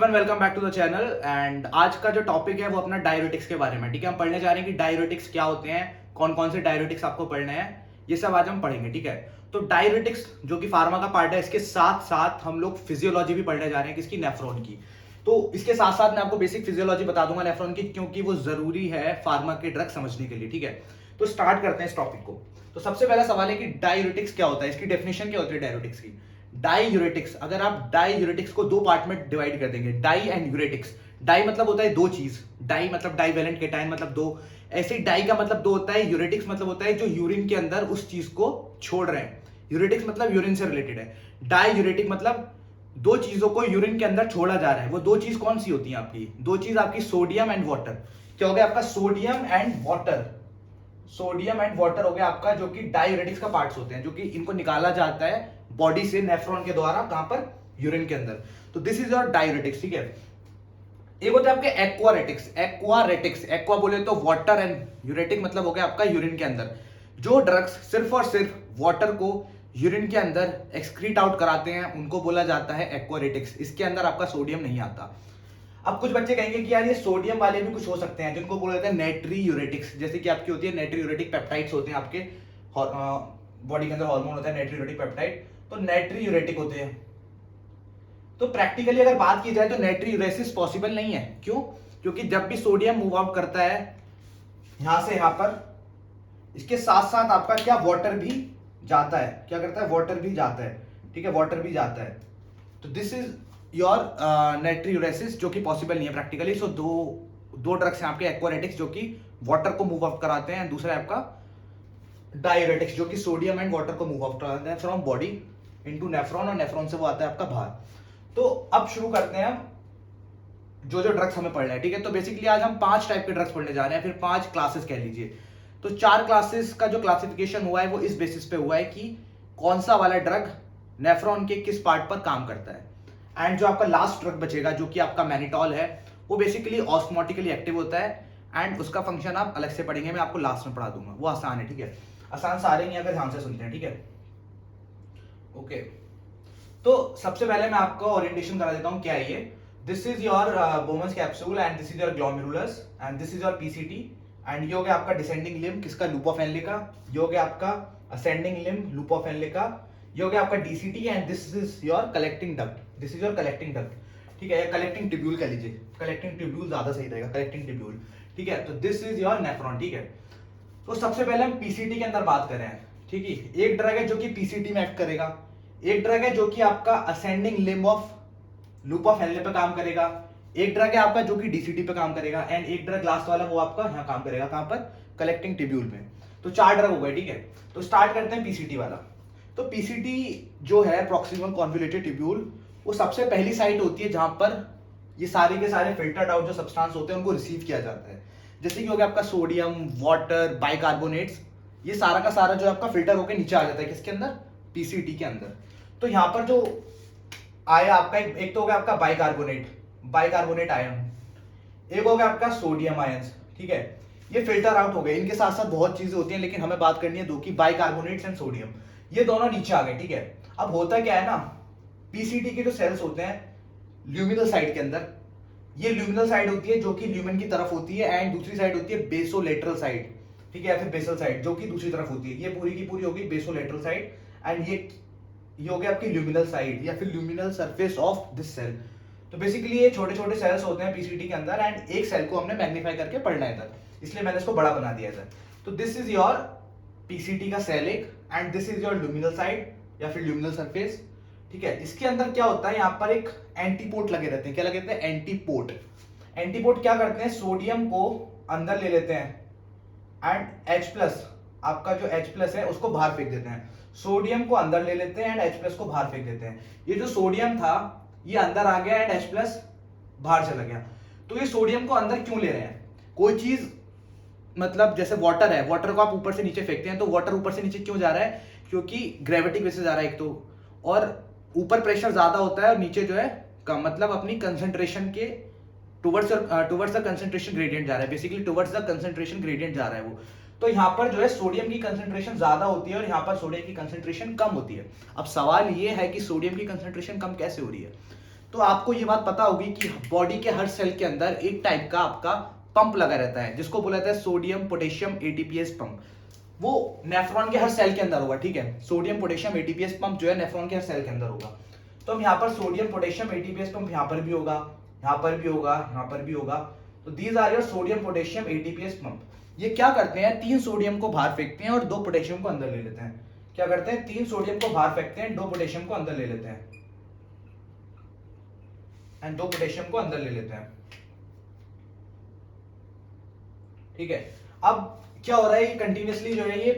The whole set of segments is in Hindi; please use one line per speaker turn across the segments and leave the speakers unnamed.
Everyone welcome back to the channel. And आज का जो टॉपिक है वो अपना डायरेटिक्स के बारे में। ठीक है, हम पढ़ने जा रहे हैं कि डायरेटिक्स क्या होते हैं, कौन कौन से डायरेटिक्स आपको पढ़ने हैं, ये सब आज हम पढ़ेंगे। ठीक है, तो डायरेटिक्स जो कि फार्मा का पार्ट है, इसके साथ साथ हम लोग फिजियोलॉजी भी पढ़ने जा रहे हैं किसकी, नेफ्रॉन की। तो इसके साथ साथ मैं आपको बेसिक फिजियोलॉजी बता दूंगा नेफ्रॉन की, क्योंकि वो जरूरी है फार्मा के ड्रग समझने के लिए। ठीक है, तो स्टार्ट करते हैं इस टॉपिक को। तो सबसे पहला सवाल है कि डायरेटिक्स क्या होता है, इसकी डेफिनेशन क्या होती है डायरेटिक्स की। डाईयूरेटिक्स, अगर आप डाईयूरेटिक्स को दो पार्ट में डिवाइड कर देंगे, डाई एंड यूरेटिक्स। डाई मतलब होता है दो चीज, डाई मतलब डाईवेलेंट केटायन मतलब दो, ऐसे ही डाई का मतलब दो होता है, यूरेटिक्स मतलब होता है जो यूरिन के अंदर उस चीज को छोड़ रहे हैं। यूरेटिक्स मतलब यूरिन से रिलेटेड है। डाई यूरेटिक मतलब दो चीजों को यूरिन के अंदर छोड़ा जा रहा है। वो दो चीज कौन सी होती है आपकी, दो चीज आपकी सोडियम एंड वाटर। क्या हो गया आपका, sodium and water. Sodium and water हो गया आपका, जो कि डाययूरेटिक्स का पार्ट्स होते हैं, जो कि इनको निकाला जाता है बॉडी से नेफ्रॉन के द्वारा, कहां पर, यूरिन के अंदर। तो दिस इज योर डाययूरेटिक्स। ठीक है, एक होता है आपके एक्वारेटिक्स। एक्वारेटिक्स, एक्वा बोले तो वाटर एंड यूरेटिक मतलब हो गया आपका यूरिन के अंदर। जो ड्रग्स सिर्फ और सिर्फ वाटर को यूरिन के अंदर एक्सक्रीट आउट कराते हैं उनको बोला जाता है एक्वारेटिक्स। इसके अंदर आपका सोडियम नहीं आता। अब कुछ बच्चे कहेंगे कि यार ये सोडियम वाले भी कुछ हो सकते हैं, जिनको बोला जाता है नेट्री यूरेटिक्स। जैसे कि आपकी होती है नेट्री यूरेटिक पेप्टाइड्स होते हैं आपके बॉडी के अंदर, हार्मोन होता है नेट्री यूरेटिक पेप्टाइड, तो नेट्री यूरेटिक होते हैं। तो प्रैक्टिकली अगर बात की जाए तो नेट्री यूरेसिस पॉसिबल नहीं है। क्यों? क्योंकि जब भी सोडियम मूव आउट करता है यहां से यहां पर, इसके साथ साथ आपका क्या, वाटर भी जाता है। क्या करता है, वाटर भी जाता है। ठीक है, वाटर भी जाता है। तो दिस इज योर नेट्री यूरेसिस, जो कि पॉसिबल नहीं है प्रैक्टिकली। सो दो ड्रग्स हैं आपके एक्वारेटिक्स, जो कि वाटर को मूव आउट कराते हैं, दूसरा है आपका डाययूरेटिक्स, जो कि सोडियम एंड वाटर को मूव आउट कराते हैं फ्रॉम बॉडी इनटू नेफ्रॉन, और नेफ्रॉन से वो आता है आपका बाहर। तो अब शुरू करते हैं हम जो जो ड्रग्स हमें पढ़ना है। ठीक है, तो बेसिकली आज हम 5 टाइप के ड्रग्स पढ़ने जा रहे हैं, फिर 5 क्लासेस कह लीजिए। तो 4 क्लासेस का जो क्लासिफिकेशन हुआ है वो इस बेसिस पे हुआ है कि कौन सा वाला ड्रग नेफ्रॉन के किस पार्ट पर काम करता है। एंड जो आपका लास्ट ड्रग बचेगा, जो कि आपका मैनिटॉल है, वो बेसिकली ऑस्मोटिकली एक्टिव होता है। एंड उसका फंक्शन आप अलग से पढ़ेंगे, मैं आपको लास्ट में पढ़ा दूंगा, वो आसान है। ठीक है, आसान सारे नहीं, अगर ध्यान से सुनते हैं। ठीक है, ओके। तो सबसे पहले मैं आपको ओरिएंटेशन करा देता हूं क्या है ये। This is your Bowman's capsule and this is your glomerulus and this is your PCT. And ये हो गया आपका डिसेंडिंग लिम्ब, किसका, लूप ऑफ एनले का। ये हो गया आपका ascending limb, loop of Henle का। ये हो गया आपका DCT and this is your collecting duct. This is your collecting duct. ठीक है, कलेक्टिंग ट्यूब्यूल कह लीजिए, कलेक्टिंग ट्यूब्यूल ज्यादा सही रहेगा, कलेक्टिंग ट्यूब्यूल। ठीक है, तो दिस इज योर नेफ्रॉन। ठीक है, तो सबसे पहले हम पीसीटी के अंदर बात करें। ठीक है, एक ड्रग है जो कि पीसीटी में एक्ट करेगा, एक ड्रग है जो कि आपका ascending limb of loop of Henle पे काम करेगा, एक ड्रग है आपका जो कि डीसीटी पे काम करेगा, एंड एक ड्रग लास्ट वाला वो आपका यहां काम करेगा, कहां पर, कलेक्टिंग ट्यूब्यूल में। तो 4 ड्रग हो गए। ठीक है, तो स्टार्ट करते हैं पीसीटी वाला। तो पीसीटी जो है, प्रॉक्सिमल कॉन्वोल्यूटेड ट्यूब्यूल, वो सबसे पहली साइट होती है जहां पर ये सारे के सारे फिल्टर्ड आउट जो सब्सटेंस होते हैं उनको रिसीव किया जाता है। जैसे कि हो गया आपका सोडियम, वाटर, बाइकार्बोनेट्स, ये सारा का सारा जो आपका फिल्टर होकर नीचे आ जाता है किसके अंदर, पीसीटी के अंदर। तो यहां पर जो आया आपका, एक तो हो गया आपका बाइकार्बोनेट, बाइकार्बोनेट आयन, एक हो गया आपका सोडियम आयंस। ठीक है, ये फिल्टर आउट हो गए। इनके साथ साथ बहुत चीजें होती हैं, लेकिन हमें बात करनी है दो की, बाइकार्बोनेट्स एंड सोडियम। ये दोनों नीचे आ गए। ठीक है, अब होता क्या है ना, पीसीटी के जो सेल्स होते हैं ल्यूमिनल साइड के अंदर, ये ल्यूमिनल साइड होती है जो कि ल्यूमेन की तरफ होती है, एंड दूसरी साइड होती है बेसोलेटरल साइड। ठीक है, या फिर बेसल साइड, जो कि दूसरी तरफ होती है। ये पूरी की पूरी होगी बेसोलेटरल साइड, एंड ये हो गया आपकी ल्यूमिनल साइड या फिर luminal surface of this cell. तो बेसिकली ये छोटे छोटे सेल्स होते हैं पीसीटी के अंदर, एंड एक सेल को हमने मैग्नीफाई करके पढ़ना है इधर, इसलिए मैंने इसको बड़ा बना दिया इधर। तो दिस इज योर पीसीटी का सेल एक, and this is your luminal side या फिर ल्यूमिनल सरफेस। ठीक है, इसके अंदर क्या होता है, यहाँ पर एक एंटीपोर्ट लगे रहते हैं। क्या लगे रहते हैं, एंटीपोर्ट। एंटीपोर्ट क्या करते हैं, सोडियम को अंदर ले लेते हैं एंड H प्लस, आपका जो H प्लस है उसको बाहर फेंक देते हैं। सोडियम को अंदर ले लेते हैं एंड H प्लस को बाहर फेंक देते हैं। ये जो सोडियम था ये अंदर आ गया एंड H प्लस बाहर चला गया। तो ये सोडियम को अंदर क्यों ले रहे हैं, कोई चीज, मतलब जैसे वाटर है, वाटर को आप ऊपर से नीचे फेंकते हैं, तो वाटर ऊपर से नीचे क्यों जा रहा है, क्योंकि ग्रेविटी वजह से जा रहा है एक तो, और ऊपर प्रेशर ज्यादा होता है और नीचे जो है कम, मतलब अपनी कंसंट्रेशन के टुवर्ड्स द कंसंट्रेशन ग्रेडियंट जा रहा है, basically towards the concentration gradient जा रहा है वो। तो यहाँ पर जो है सोडियम की कंसंट्रेशन ज्यादा होती है और यहाँ पर सोडियम की कंसंट्रेशन कम होती है। अब सवाल ये है कि सोडियम की कंसंट्रेशन कम कैसे हो रही है। तो आपको ये बात पता होगी कि बॉडी के हर सेल के अंदर एक टाइप का आपका पंप लगा रहता है जिसको बोला जाता है सोडियम पोटेशियम एटीपीएस पंप। वो नेफ्रॉन के हर सेल के अंदर होगा, ठीक है। सोडियम पोटेशियम एटीपीएस पंप जो है नेफ्रॉन के हर सेल के अंदर होगा। तो हम यहाँ पर सोडियम पोटेशियम एटीपीएस पंप यहाँ पर भी होगा, यहाँ पर भी होगा, यहाँ पर भी होगा। तो these are your sodium potassium ATPase pump. ये क्या करते हैं, 3 सोडियम को बाहर फेंकते हैं और 2 पोटेशियम को अंदर ले लेते हैं। क्या करते हैं, 3 सोडियम को बाहर फेंकते हैं, 2 पोटेशियम को अंदर ले लेते हैं एंड 2 पोटेशियम को अंदर ले लेते हैं, ठीक है। अब क्या हो रहा है, ये कंटिन्यूअसली जो है ये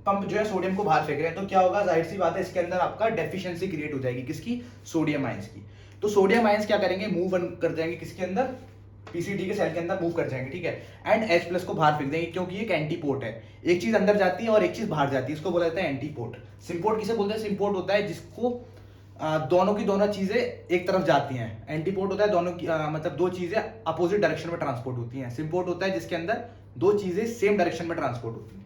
पंप जो है सोडियम को बाहर फेंक रहे हैं। तो क्या होगा, जाहिर सी बात है इसके अंदर आपका डेफिशिएंसी क्रिएट हो जाएगी, किसकी, सोडियम आयंस की। तो सोडियम आयंस क्या करेंगे, मूव कर जाएंगे किसके अंदर, पीसीटी के सेल के अंदर मूव कर जाएंगे, ठीक है। एंड H प्लस को बाहर फेंक देंगे क्योंकि ये एक एंटीपोर्ट है। एक चीज अंदर जाती है और एक चीज बाहर जाती है, इसको बोला जाता है एंटीपोर्ट। सिम्पोर्ट किसे बोलते हैं, सिम्पोर्ट होता है जिसको दोनों की दोनों चीजें एक तरफ जाती हैं। एंटीपोर्ट होता है दोनों की मतलब 2 चीजें अपोजिट डायरेक्शन में ट्रांसपोर्ट होती हैं। सिम्पोर्ट होता है जिसके अंदर 2 चीजें सेम डायरेक्शन में ट्रांसपोर्ट होती हैं।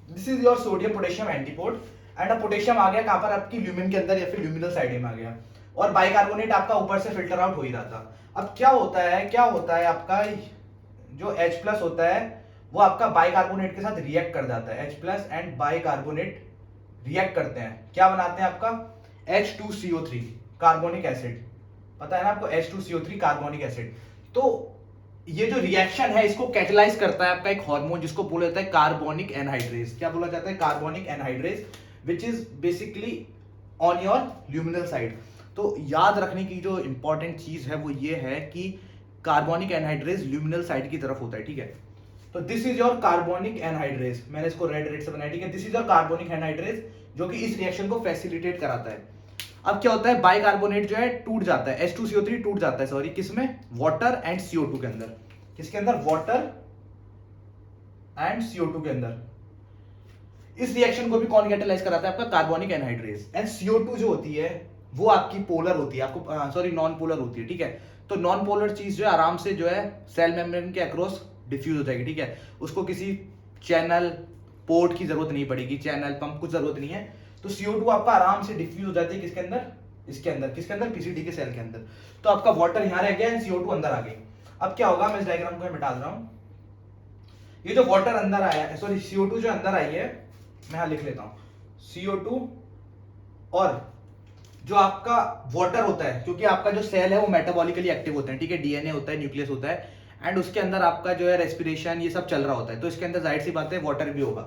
This is your sodium potassium antiport. And अब पोटेशियम आ गया कहां पर, आपकी ल्यूमिन के अंदर या फिर ल्यूमिनल साइड में आ गया, और बाइकार्बोनेट आपका ऊपर से फिल्टर आउट हो ही रहा था। अब क्या होता है आपका जो H प्लस होता है वो आपका बाइकार्बोनेट के साथ रिएक्ट कर जाता है। H plus and bicarbonate react करते हैं, क्या बनाते हैं आपका H2CO3 कार्बोनिक एसिड। पता है ना आपको, H2CO3 कार्बोनिक एसिड। तो ये जो रिएक्शन है इसको कैटेलाइज करता है आपका एक हार्मोन जिसको बोला जाता है कार्बोनिक एनहाइड्रेज। क्या बोला जाता है, carbonic anhydrase, which is basically on your luminal side. तो याद रखने की जो इंपॉर्टेंट चीज है वो ये है कि कार्बोनिक एनहाइड्रेज ल्यूमिनल साइड की तरफ होता है, ठीक है। तो this is your carbonic anhydrase, मैंने इसको रेड से बनाया, ठीक है। This is your carbonic anhydrase जो कि इस रिएक्शन को फैसिलिटेट कराता है। अब क्या होता है, बाइकार्बोनेट जो है टूट जाता है, H2CO3 टूट जाता है, सॉरी, किसमें, वाटर एंड CO2 के अंदर। किसके अंदर, वाटर एंड CO2 के अंदर। इस रिएक्शन को भी कौन कैटेलाइज कराता है, आपका कार्बोनिक एनहाइड्रेज। एंड CO2 जो होती है वो आपकी पोलर होती है, आपको सॉरी नॉन पोलर होती है, ठीक है। तो नॉन पोलर चीज जो है आराम से जो है सेल मेम्ब्रेन के अक्रॉस डिफ्यूज हो जाएगी, ठीक है। उसको किसी चैनल पोर्ट की जरूरत नहीं पड़ेगी, चैनल पंप कुछ जरूरत नहीं है। तो CO2 आपका आराम से डिफ्यूज हो जाती है किसके अंदर, इसके अंदर, किसके अंदर, पीसीटी के सेल के अंदर। तो आपका वाटर यहां रह गया, CO2 अंदर आ गई। अब क्या होगा, मैं इस डायग्राम को मिटा रहा हूं। ये जो वाटर अंदर आया है, सॉरी CO2 जो अंदर आई है, मैं यहां लिख लेता हूं CO2, और जो आपका वाटर होता है, क्योंकि आपका जो सेल है वो मेटाबॉलिकली एक्टिव होते हैं, ठीक है। डीएनए होता है, न्यूक्लियस होता है, एंड उसके अंदर आपका जो है रेस्पिरेशन ये सब चल रहा होता है। तो इसके अंदर जाहिर सी बात है वाटर भी होगा।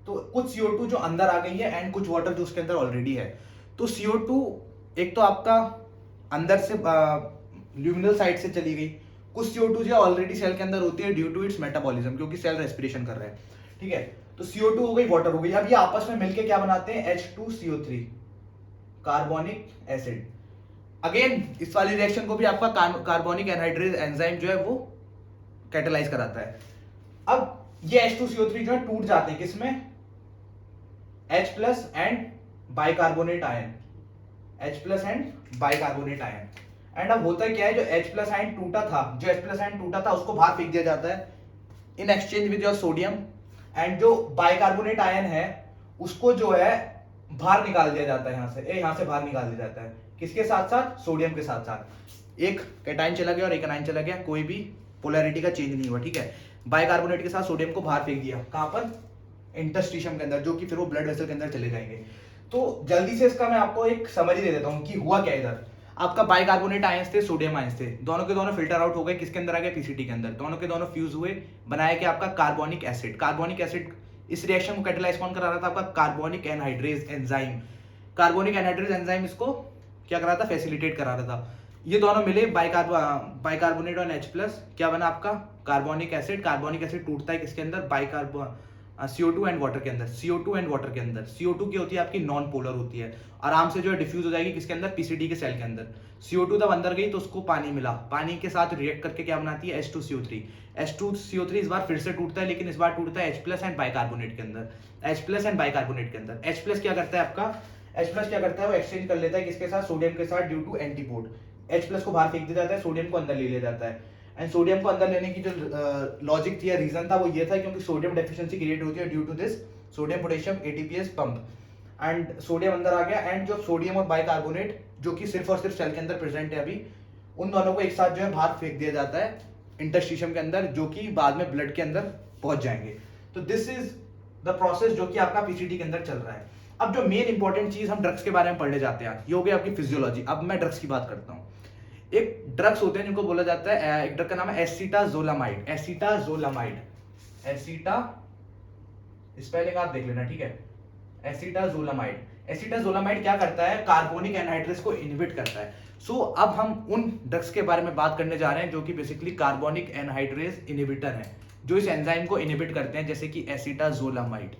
तो कुछ CO2 जो अंदर आ गई है एंड कुछ वाटर जो उसके अंदर ऑलरेडी है। तो CO2 एक तो आपका अंदर से ल्यूमिनल साइड से चली गई, कुछ CO2 जो ऑलरेडी सेल के अंदर होती है ड्यू टू इट्स मेटाबॉलिज्म, क्योंकि सेल रेस्पिरेशन कर रहा है, ठीक है। तो CO2 हो गई, वाटर हो गई। अब ये आपस में मिलके क्या बनाते हैं, H2CO3 कार्बोनिक एसिड। अगेन इस वाली रिएक्शन को भी आपका कार्बोनिक एनहाइड्रेज एंजाइम जो है वो कैटेलाइज कराता है। अब ये H2CO3 जो है टूट जाते हैं किसमें, H plus and bicarbonate ion, H plus and bicarbonate ion. And अब होता क्या है, जो H प्लस आयन टूटा था, जो H प्लस आयन टूटा था उसको बाहर फेंक दिया जाता है in exchange with your sodium. And जो बाइकार्बोनेट आयन है उसको जो है बाहर निकाल दिया जाता है, यहां से बाहर निकाल दिया जाता है, किसके साथ साथ, सोडियम के साथ साथ। एक कैटायन चला गया और एक एनायन चला गया, कोई भी पोलैरिटी का चेंज नहीं हुआ, ठीक है। बाइकार्बोनेट के साथ सोडियम को बाहर फेंक दिया, कहां पर, इंटरस्टिशियम के अंदर, जो कि फिर वो ब्लड वेसल के अंदर चले जाएंगे। तो जल्दी से इसका मैं आपको एक समरी दे देता हूं कि हुआ क्या इधर। आपका बाइकार्बोनेट आयंस थे, सोडियम आयंस थे, दोनों के दोनों फिल्टर आउट हो गए, किसके अंदर आ गए, पीसीटी के अंदर। दोनों के दोनों फ्यूज हुए, बनाया कि आपका कार्बोनिक एसिड। कार्बोनिक एसिड, इस रिएक्शन को कैटेलाइज कौन करा रहा था, आपका carbonic anhydrase enzyme. Carbonic anhydrase enzyme इसको क्या करा था, फैसिलिटेट करा रहा था। ये दोनों मिले, बाइकार्बोनेट और H प्लस, क्या बना आपका, कार्बोनिक एसिड। कार्बोनिक एसिड टूटता है किसके अंदर, CO2 एंड वाटर के अंदर। CO2 एंड वाटर के अंदर CO2 की होती है आपकी नॉन पोलर होती है, आराम से जो है डिफ्यूज हो जाएगी किसके अंदर, पीसीटी के सेल के अंदर। CO2 तब अंदर गई तो उसको पानी मिला, पानी के साथ रिएक्ट करके क्या बनाती है, H2CO3। H2CO3 इस बार फिर से टूटता है, लेकिन इस बार टूटता है H प्लस एंड बाइकार्बोनेट के अंदर। H प्लस एंड बाइकार्बोनेट के अंदर H प्लस क्या करता है आपका, H प्लस क्या करता है, वो एक्सचेंज कर लेता है किसके साथ, सोडियम के साथ, due to antiport. H plus को बाहर फेंक दिया जाता है, सोडियम को अंदर ले लिया जाता है। एंड सोडियम को अंदर लेने की जो लॉजिक थी या रीजन था वो ये था क्योंकि सोडियम डेफिशिएंसी क्रिएट होती है due to this sodium potassium ATPase pump. And sodium अंदर आ गया, एंड जो सोडियम और बाइकार्बोनेट जो कि सिर्फ और सिर्फ सेल के अंदर प्रेजेंट है अभी, उन दोनों को एक साथ जो है बाहर फेंक दिया जाता है इंटरस्टिशियम के अंदर, जो कि बाद में ब्लड के अंदर पहुंच जाएंगे। तो दिस इज द प्रोसेस जो कि आपका पीसीटी के अंदर चल रहा है। अब जो मेन इंपॉर्टेंट चीज हम ड्रग्स के बारे में पढ़ने जाते हैं, ये हो गई आपकी फिजियोलॉजी। अब मैं ड्रग्स की बात करता हूँ। एक ड्रग्स होते हैं जिनको बोला जाता है, एक ड्रग का नाम है एसिटाजोलामाइड। एसिटाजोलामाइड, एसिटा स्पेलिंग आप देख लेना, ठीक है। एसिटाजोलामाइड, एसिटाजोलामाइड क्या करता है, कार्बोनिक एनहाइड्रेस को इनहिबिट करता है। अब हम उन ड्रग्स के बारे में बात करने जा रहे हैं जो कि बेसिकली कार्बोनिक एनहाइड्रेस इनहिबिटर है, जो इस एंजाइम को इनहिबिट करते हैं, जैसे कि एसिटाजोलामाइड।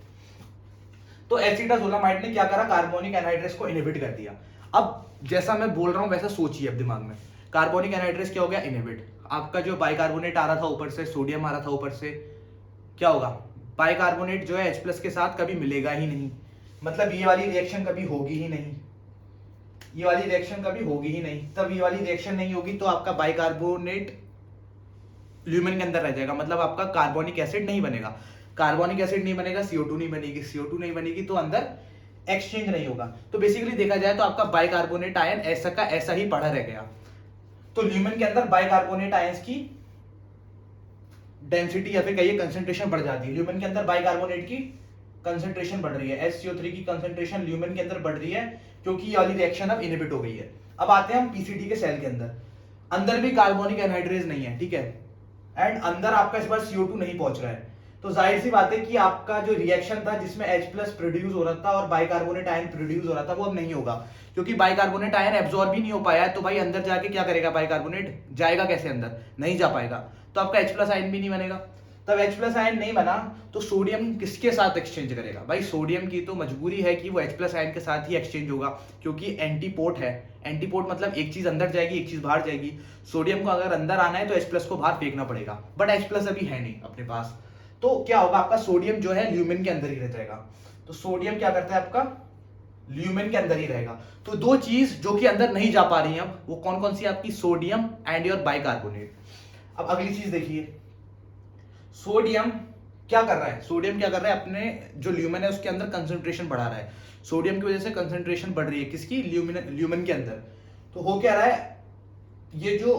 तो एसिटाजोलामाइड ने क्या करा, कार्बोनिक एनहाइड्रेस को इनहिबिट कर दिया। अब जैसा मैं बोल रहा हूं वैसा सोचिए अब दिमाग में। कार्बोनिक एनहाइड्रेस क्या हो गया, इनहिबिट। आपका जो बाइकार्बोनेट आ रहा था ऊपर से, सोडियम आ रहा था ऊपर से, क्या होगा, बाइकार्बोनेट जो है H+ के साथ कभी मिलेगा ही नहीं, मतलब ये वाली रिएक्शन कभी होगी ही नहीं, ये वाली रिएक्शन कभी होगी ही नहीं। तब ये वाली रिएक्शन नहीं होगी तो आपका बाइकार्बोनेट ल्यूमेन के अंदर रह जाएगा, मतलब आपका कार्बोनिक एसिड नहीं बनेगा। कार्बोनिक एसिड नहीं बनेगा, CO2 नहीं बनेगी, CO2 नहीं बनेगी तो अंदर एक्सचेंज नहीं होगा। तो बेसिकली देखा जाए तो आपका बाइकार्बोनेट आयन ऐसा का ऐसा ही पड़ा रह गया। तो ल्यूमेन के अंदर बाइकार्बोनेट आयंस की डेंसिटी या फिर कहिए कंसंट्रेशन बढ़ जाती है। ल्यूमेन के अंदर बाइकार्बोनेट की कंसंट्रेशन बढ़ रही है, SCO3 की कंसंट्रेशन ल्यूमेन के अंदर बढ़ रही है, क्योंकि ये वाली रिएक्शन अब इनहिबिट हो गई है। अब आते हैं हम पीसीटी के सेल के अंदर। अंदर भी कार्बोनिक एनहाइड्रेज नहीं है, ठीक है, एंड अंदर आपका इस बार CO2 नहीं पहुंच रहा है। तो जाहिर सी बात है कि आपका जो रिएक्शन था जिसमें H+ प्रोड्यूस हो रहा था और बाइकार्बोनेट आयन प्रोड्यूस हो रहा था, वो अब नहीं होगा, क्योंकि बाइकार्बोनेट आयन एब्जॉर्ब भी नहीं हो पाया है। तो भाई अंदर जाके क्या करेगा, बाइकार्बोनेट जाएगा कैसे अंदर, नहीं जा पाएगा, तो आपका H+ आयन भी नहीं बनेगा। तब H+ आयन नहीं बना तो सोडियम किसके साथ एक्सचेंज करेगा, भाई सोडियम की तो मजबूरी है कि वो H+ आयन के साथ ही एक्सचेंज होगा, क्योंकि एंटीपोट है। एंटीपोट मतलब एक चीज अंदर जाएगी एक चीज बाहर जाएगी। सोडियम को अगर अंदर आना है तो H+ को बाहर फेंकना पड़ेगा, बट H+ अभी है नहीं अपने पास। तो क्या होगा, आपका सोडियम जो है ल्यूमेन के अंदर ही रह जाएगा। तो सोडियम क्या करता है, आपका ल्यूमेन के अंदर ही रहेगा। तो दो चीज जो कि अंदर नहीं जा पा रही है अब, वो कौन कौन सी, आपकी सोडियम एंड योर बाइकार्बोनेट। अब अगली चीज देखिए, सोडियम क्या कर रहा है, सोडियम क्या कर रहा है, अपने जो ल्यूमेन है उसके अंदर कंसंट्रेशन बढ़ा रहा है। सोडियम की वजह से कंसंट्रेशन बढ़ रही है किसकी, ल्यूमेन के अंदर। तो हो क्या रहा है, ये जो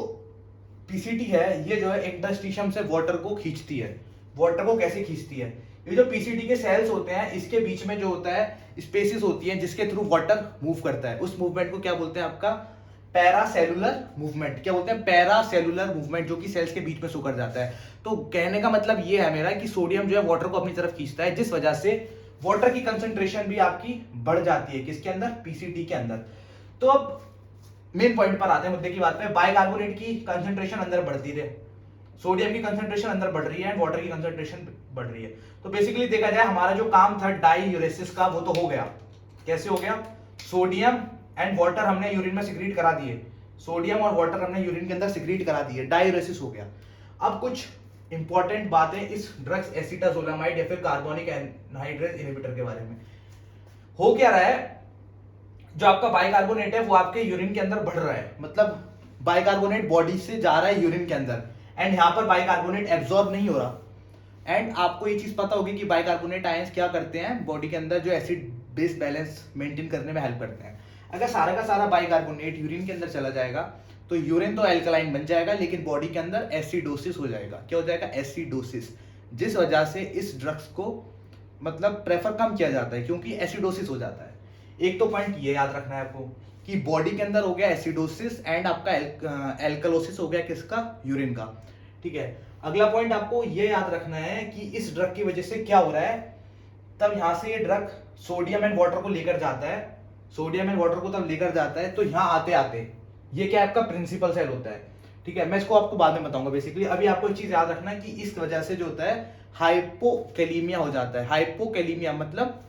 पीसीटी है ये जो है इंटरस्टिशियम से वाटर को खींचती है। वाटर को कैसे खींचती है, ये जो पीसीटी के सेल्स होते हैं इसके बीच में जो होता है स्पेसेस होती हैं जिसके थ्रू वाटर मूव करता है। उस मूवमेंट को क्या बोलते हैं, आपका पैरासेलुलर मूवमेंट। क्या बोलते हैं, पैरासेलुलर मूवमेंट, जो कि सेल्स के बीच में शो कर जाता है। तो कहने का मतलब ये है मेरा कि सोडियम जो है वाटर को अपनी तरफ खींचता है, जिस वजह से वाटर की कंसंट्रेशन भी आपकी बढ़ जाती है किसके अंदर, पीसीटी के अंदर। तो अब मेन पॉइंट पर आते हैं, मुद्दे की बात पे। बाइकार्बोनेट की कंसंट्रेशन अंदर बढ़ती रहे, सोडियम की कंसंट्रेशन अंदर बढ़ रही है एंड वाटर की कंसंट्रेशन बढ़ रही है। तो बेसिकली देखा जाए हमारा जो काम था डाईयूरेसिस का वो तो हो गया। कैसे हो गया, सोडियम एंड वाटर हमने यूरिन में सिक्रीट करा दिए, सोडियम और वाटर हमने यूरिन के अंदर सिक्रीट करा दिए, डाईयूरेसिस हो गया। अब कुछ इंपॉर्टेंट बातें इस ड्रग्स एसिटाजोलामाइड या फिर कार्बोनिक एनहाइड्रेस इनहिबिटर के बारे में। हो क्या रहा है, जो आपका बाइकार्बोनेट है वो आपके यूरिन के अंदर बढ़ रहा है, मतलब बाइकार्बोनेट बॉडी से जा रहा है यूरिन के अंदर, एंड यहाँ पर बाइकार्बोनेट एब्जॉर्ब नहीं हो रहा। एंड आपको ये चीज पता होगी कि बाइकार्बोनेट आयंस क्या करते हैं, बॉडी के अंदर जो एसिड बेस बैलेंस मेंटेन करने में हेल्प करते हैं। अगर सारा का सारा बाइकार्बोनेट यूरिन के अंदर चला जाएगा तो यूरिन तो एल्कलाइन बन जाएगा, लेकिन बॉडी के अंदर एसिडोसिस हो जाएगा। क्या हो जाएगा, एसिडोसिस, जिस वजह से इस ड्रग्स को मतलब प्रेफर कम किया जाता है, क्योंकि एसिडोसिस हो जाता है। एक तो पॉइंट ये याद रखना है आपको कि बॉडी के अंदर हो गया एसिडोसिस एंड आपका एल्कलोसिस हो गया किसका, यूरिन का, ठीक है। अगला पॉइंट आपको ये याद रखना है कि इस ड्रग की वजह से क्या हो रहा है, तब यहां से ये ड्रग सोडियम एंड वाटर को लेकर जाता है, सोडियम एंड वाटर को तब लेकर जाता है, तो यहां आते आते ये क्या आपका प्रिंसिपल सेल होता है, ठीक है। मैं इसको आपको बाद में बताऊंगा। बेसिकली अभी आपको एक चीज याद रखना है कि इस वजह से जो होता है हाइपोकैलीमिया हो जाता है। हाइपोकैलीमिया मतलब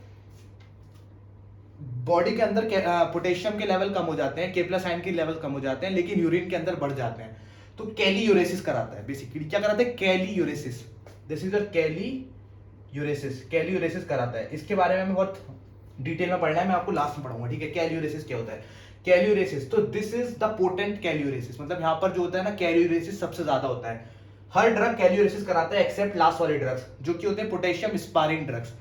बॉडी के अंदर पोटेशियम के लेवल कम हो जाते हैं, K+ आयन के लेवल कम हो जाते हैं, लेकिन यूरिन के अंदर बढ़ जाते हैं। तो कैलीयूरेसिस कराता है, बेसिकली क्या कराता है, कैलीयूरेसिस। दिस इज कैलीयूरेसिस, कैलीयूरेसिस कराता है। इसके बारे में हमें बहुत डिटेल में पढ़ना है, मैं आपको लास्ट में पढ़ाऊंगा, ठीक है। कैलीयूरेसिस क्या होता है, कैलीयूरेसिस, तो दिस इज द पोटेंट कैलीयूरेसिस, मतलब यहाँ पर जो होता है ना कैलीयूरेसिस सबसे ज्यादा होता है। हर ड्रग कैलीयूरेसिस कराता है एक्सेप्ट लास्ट वाले ड्रग्स जो कि होते हैं पोटेशियम स्पारिंग ड्रग्स।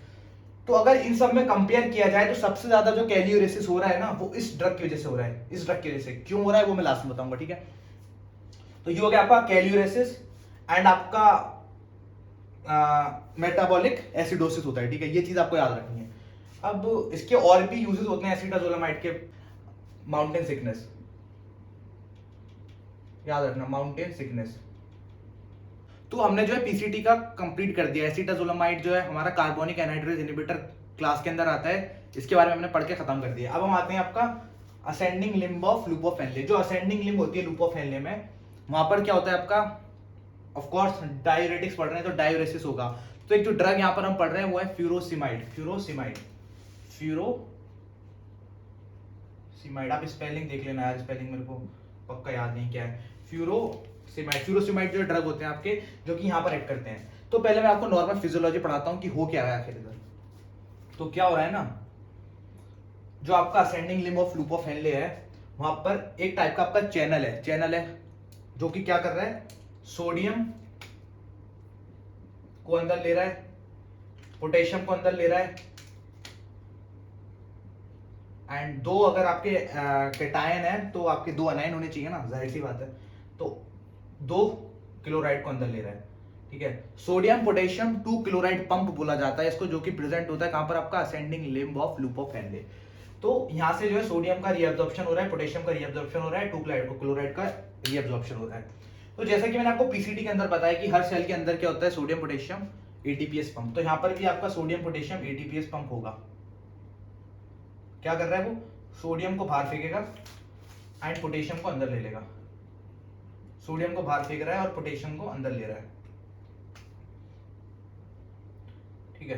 तो अगर इन सब में कंपेयर किया जाए तो सबसे ज्यादा जो कैलियोरेसिस हो रहा है ना वो इस ड्रग की वजह से हो रहा है। इस ड्रग की वजह से क्यों हो रहा है वो मैं लास्ट में बताऊंगा, ठीक है। तो ये हो गया आपका कैलियोरेसिस एंड आपका मेटाबॉलिक एसिडोसिस होता है, ठीक है। ये चीज आपको याद रखनी है। अब इसके और भी यूजेस होते हैं एसिटाजोलामाइड के। माउंटेन सिकनेस, याद रखना, माउंटेन सिकनेस। तो हमने जो है पीसीटी का कंप्लीट कर दिया। एसिटाजोलामाइड जो है हमारा कार्बोनिक एनहाइड्रेज इनहिबिटर क्लास के अंदर आता है, इसके बारे में हमने पढ़ के खत्म कर दिया। अब हम आते हैं आपका ascending limb of loop of Henle. जो असेंडिंग लिम्ब होती है लूप ऑफ हेनले में, वहां पर क्या होता है आपका, ऑफ कोर्स डायूरेटिक्स पढ़ रहे हैं तो डायूरेसिस होगा। तो एक जो ड्रग यहां पर हम पढ़ रहे हैं वो है फ्यूरोसिमाइड। फ्यूरोसिमाइड आप स्पेलिंग देख लेना यार, स्पेलिंग मेरे को पक्का याद नहीं क्या है। फ्यूरोसिमाइड जो ड्रग होते हैं आपके, जो कि यहाँ पर एक्ट करते हैं। तो पहले मैं आपको नॉर्मल फिजियोलॉजी पढ़ाता हूँ कि हो क्या रहा है आखिर इधर। तो क्या हो रहा है ना, जो आपका ascending limb of loop of Henle है, वहां पर एक टाइप का आपका चैनल है जो कि क्या कर रहा है, सोडियम को अंदर ले रहा है, पोटेशियम को अंदर ले रहा है, एंड दो अगर आपके कैटायन है तो आपके दो अनायन होने चाहिए ना, जाहिर सी बात है। तो दो क्लोराइड को अंदर ले रहा है, ठीक है। सोडियम पोटेशियम 2 क्लोराइड पंप बोला जाता है इसको, जो कि प्रेजेंट होता है कहां पर, आपका ascending limb of loop of Henle. तो यहां से जो है सोडियम का रीअब्जॉर्प्शन हो रहा है, पोटेशियम का रीअब्जॉर्प्शन हो रहा है, 2 क्लोराइड का रीअब्जॉर्प्शन हो रहा है। तो जैसा कि मैंने आपको पीसीटी के अंदर बताया कि हर सेल के अंदर क्या होता है, सोडियम पोटेशियम एटीपीएस पंप। तो यहां पर भी आपका सोडियम पोटेशियम एटीपीएस पंप होगा। क्या कर रहा है वो, सोडियम को बाहर फेंकेगा एंड पोटेशियम को अंदर ले लेगा। सोडियम को बाहर फेंक रहा है और पोटेशियम को अंदर ले रहा है, ठीक है।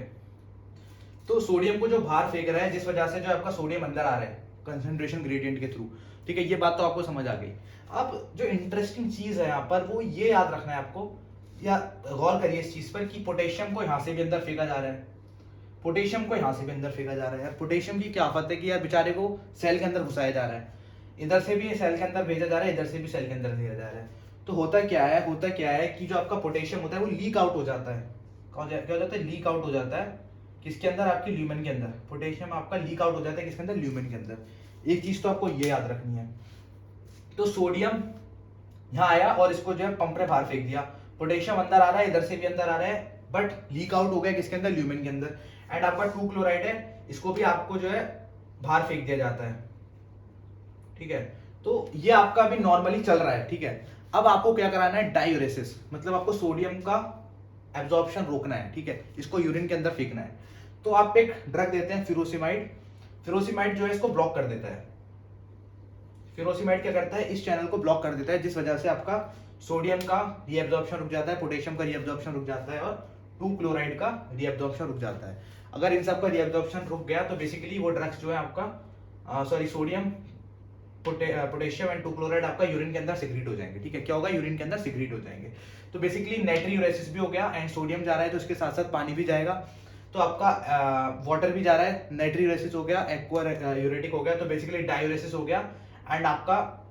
तो सोडियम को जो बाहर फेंक रहा है, जिस वजह से जो आपका सोडियम अंदर आ रहा है कंसंट्रेशन ग्रेडियंट के थ्रू, ठीक है। ये बात तो आपको समझ आ गई। अब जो इंटरेस्टिंग चीज है यहाँ पर वो ये याद रखना है आपको, या गौर करिए इस चीज पर कि पोटेशियम को यहां से भी अंदर फेंका जा रहा है, पोटेशियम को यहां से भी अंदर फेंका जा रहा है। यार पोटेशियम की क्या आफत है कि यार बेचारे को सेल के अंदर घुसाया जा रहा है, इधर से भी सेल के अंदर भेजा जा रहा है, इधर से भी सेल के अंदर भेजा जा रहा है। तो होता क्या है कि जो आपका पोटेशियम होता है वो लीक आउट हो जाता है। क्या हो जाता है, लीक आउट हो जाता है किसके अंदर, आपके ल्यूमेन के अंदर। पोटेशियम आपका लीक आउट हो जाता है किसके अंदर, ल्यूमेन के अंदर। एक चीज तो आपको ये याद रखनी है। तो सोडियम यहाँ आया और इसको जो है पंप में बाहर फेंक दिया, पोटेशियम अंदर आ रहा है, इधर से भी अंदर आ रहा है, बट लीक आउट हो गया किसके अंदर, ल्यूमेन के अंदर। एंड आपका 2 क्लोराइड है, इसको भी आपको जो है बाहर फेंक दिया जाता है, ठीक है। तो ये आपका अभी नॉर्मली चल रहा है, ठीक है। अब आपको क्या कराना है, डायूरेसिस, मतलब आपको सोडियम का एब्जॉर्प्शन रोकना है, ठीक है। इसको यूरिन के अंदर फेंकना है। तो आप एक ड्रग देते हैं फ्यूरोसिमाइड जो है इसको ब्लॉक कर देता है। फ्यूरोसिमाइड क्या करता है, इस चैनल को ब्लॉक कर देता है, जिस वजह से आपका सोडियम का रीअब्जॉर्प्शन रुक जाता है, पोटेशियम का रीअब्जॉर्प्शन रुक जाता है और 2 क्लोराइड का रीअब्जॉर्प्शन रुक जाता है। अगर इन सब का रीअब्जॉर्प्शन रुक गया तो बेसिकली वो ड्रग्स जो है आपका सोडियम पोटेशियम एंड 2 क्लोराइड आपका यूरिन के अंदर सिक्रीट हो जाएंगे, ठीक है। क्या होगा, यूरिन के अंदर सिक्रीट हो जाएंगे। तो बेसिकली नाइट्रियूरेसिस भी हो गया एंड सोडियम जा रहा है तो उसके साथ साथ पानी भी जाएगा, तो आपका वाटर भी जा रहा है, नाइट्रियूरेसिस हो गया, एक्वा यूरेटिक हो गया, तो बेसिकली डायूरेसिस हो गया। एंड आपका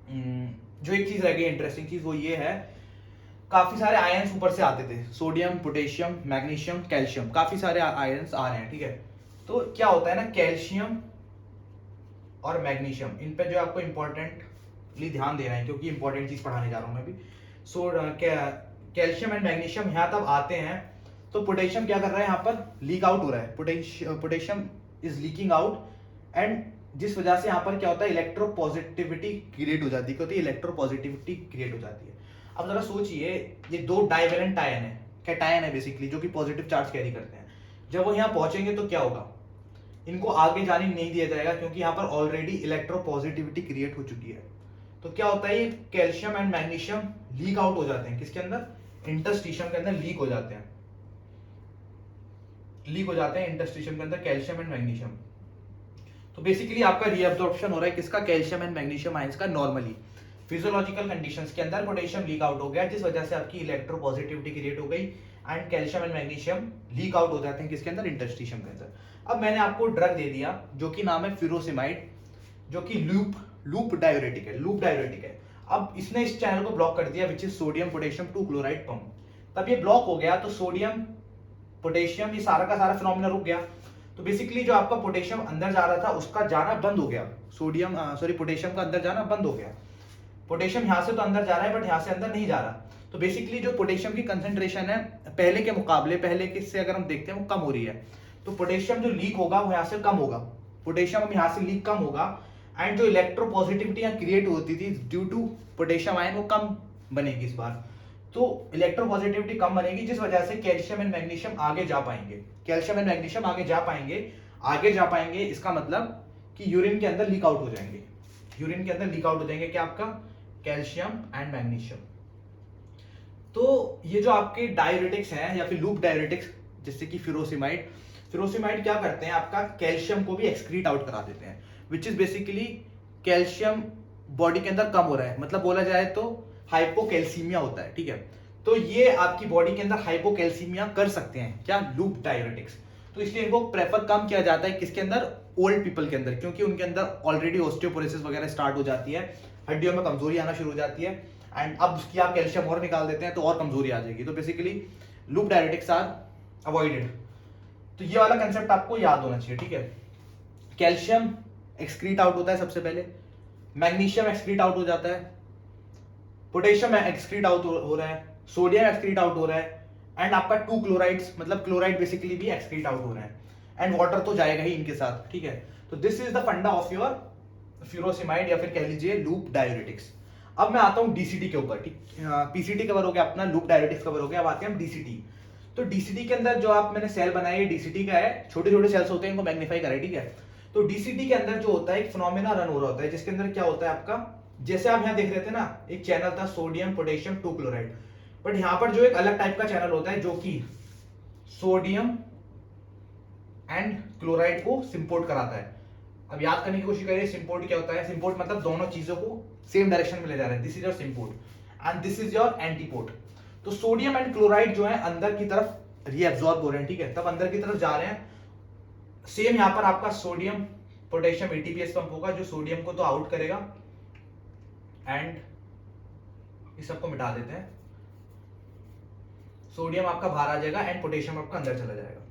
जो एक चीज रह गई इंटरेस्टिंग चीज वो ये है, काफी सारे आयंस ऊपर से आते थे, सोडियम पोटेशियम मैग्नीशियम कैल्शियम, काफी सारे आयंस आ रहे हैं, ठीक है। तो क्या होता है ना, कैल्शियम और मैग्नीशियम, इन पे जो आपको इंपॉर्टेंटली ध्यान देना है क्योंकि इंपॉर्टेंट चीज पढ़ाने जा रहा हूं मैं भी। सो कैल्शियम एंड मैग्नीशियम यहाँ तब आते हैं तो पोटेशियम क्या कर रहा है, यहाँ पर लीक आउट हो रहा है, potassium is leaking out and जिस वजह से यहाँ पर क्या होता है, इलेक्ट्रोपॉजिटिविटी क्रिएट हो जाती है। क्या होती है, इलेक्ट्रोपॉजिटिविटी क्रिएट हो जाती है। अब जरा सोचिए, ये दो डाइवेलेंट आयन है, कैटायन है बेसिकली, जो कि पॉजिटिव चार्ज कैरी करते हैं। जब वो यहाँ पहुंचेंगे तो क्या होगा, इनको आगे जाने नहीं दिया जाएगा क्योंकि यहाँ पर ऑलरेडी इलेक्ट्रोपॉजिटिविटी क्रिएट हो चुकी है। तो क्या होता है, ये calcium and magnesium leak out हो जाते हैं किसके अंदर, इंटरस्टिशियम के अंदर लीक हो जाते हैं, इंटरस्टिशियम के अंदर कैल्शियम एंड मैग्नीशियम। तो बेसिकली आपका रीअब्जॉर्प्शन हो रहा है किसका, कैल्शियम एंड मैग्नीशियम आयंस का। नॉर्मली फिजियोलॉजिकल कंडीशंस के अंदर पोटेशियम लीक आउट हो गया जिस वजह से आपकी इलेक्ट्रोपॉजिटिविटी क्रिएट हो गई and calcium and magnesium leak out हो जाते हैं किसके अंदर, इंटरस्टिशियम के अंदर। अब मैंने आपको ड्रग दे दिया जो कि नाम है फ्यूरोसिमाइड, जो कि लूप डायूरेटिक है। अब इसने इस चैनल को ब्लॉक कर दिया which is sodium potassium 2 chloride pump. तब ये ब्लॉक हो गया तो सोडियम पोटेशियम, ये सारा का सारा फिनोमिना रुक गया। तो बेसिकली जो आपका पोटेशियम अंदर जा रहा था उसका जाना बंद हो गया, पोटेशियम का अंदर जाना बंद हो गया। पोटेशियम यहाँ से तो अंदर जा रहा है बट यहाँ से अंदर नहीं जा रहा। तो बेसिकली जो पोटेशियम की कंसेंट्रेशन है पहले के मुकाबले, पहले के से अगर हम देखते हैं वो कम हो रही है। तो पोटेशियम जो लीक होगा वो यहाँ से कम होगा, पोटेशियम यहाँ से लीक कम होगा। एंड जो इलेक्ट्रोपॉजिटिविटी यहाँ क्रिएट होती थी ड्यू टू पोटेशियम आयन वो कम बनेगी इस बार। तो इलेक्ट्रोपॉजिटिविटी कम बनेगी जिस वजह से कैल्शियम एंड मैग्नीशियम आगे जा पाएंगे, कैल्शियम एंड मैग्नीशियम आगे जा पाएंगे। इसका मतलब कि यूरिन के अंदर लीक आउट हो जाएंगे, यूरिन के अंदर लीक आउट हो जाएंगे क्या आपका कैल्शियम एंड मैग्नीशियम। तो ये जो आपके डाययूरेटिक्स हैं या फिर लूप डाययूरेटिक्स जैसे कि फिरोसिमाइड क्या करते हैं, आपका कैल्शियम को भी एक्सक्रीट आउट करा देते हैं, which is basically calcium body के अंदर कम हो रहा है, मतलब बोला जाए तो हाइपोकैल्सीमिया होता है, ठीक है। तो ये आपकी बॉडी के अंदर हाइपोकैल्सीमिया कर सकते हैं क्या, लूप डाययूरेटिक्स। तो इसलिए इनको प्रेफर कम किया जाता है किसके अंदर, ओल्ड पीपल के अंदर, क्योंकि उनके अंदर ऑलरेडी ऑस्टियोपोरोसिस वगैरह स्टार्ट हो जाती है, हड्डियों में कमजोरी आना शुरू हो जाती है। एंड अब उसकी आप कैल्शियम और निकाल देते हैं तो और कमजोरी आ जाएगी। तो basically loop diuretics are avoided. तो ये वाला कंसेप्ट आपको याद होना चाहिए, ठीक है। कैल्शियम एक्सक्रीट आउट होता है सबसे पहले, मैग्नीशियम एक्सक्रीट आउट हो जाता है, पोटेशियम एक्सक्रीट आउट हो रहा है, सोडियम एक्सक्रीट आउट हो रहा है, एंड आपका 2 क्लोराइड्स मतलब क्लोराइड बेसिकली भी एक्सक्रीट आउट हो रहा है, एंड वाटर तो जाएगा ही इनके साथ, ठीक है। तो दिस इज द फंडा ऑफ योर फ्यूरोसिमाइड या फिर कह लीजिए लूप डाययूरेटिक्स। अब मैं आता हूं डीसीटी के ऊपर, ठीक। पीसीटी कवर हो गया अपना, लूप डाययूरेटिक्स कवर हो गया, अब आते हैं हम डीसीटी। तो डीसीटी के अंदर जो आप मैंने सेल बनाया है डीसीटी का है, छोटे छोटे सेल्स होते हैं, इनको मैग्नीफाई करें, ठीक है। तो डीसीटी के अंदर जो होता है एक फिनोमेना रन हो रहा होता है जिसके अंदर क्या होता है आपका, जैसे आप यहाँ देख रहे थे ना, एक चैनल था सोडियम पोटेशियम 2 क्लोराइड, बट यहाँ पर जो एक अलग टाइप का चैनल होता है जो कि सोडियम एंड क्लोराइड को सिंपोर्ट कराता है। अब याद करने की कोशिश करिए सिंपोर्ट क्या होता है। सिंपोर्ट मतलब दोनों चीजों को सेम डायरेक्शन में ले जा रहे हैं। This is your symport and this is your antiport. तो सोडियम एंड क्लोराइड जो है अंदर की तरफ रीअब्सॉर्ब हो रहे हैं, ठीक है, तब अंदर की तरफ जा रहे हैं। सेम यहां पर आपका सोडियम पोटेशियम एटीपीएस पंप होगा जो सोडियम को तो आउट करेगा एंड इस सबको मिटा देते हैं, सोडियम आपका बाहर आ जाएगा एंड पोटेशियम आपका अंदर चला जाएगा,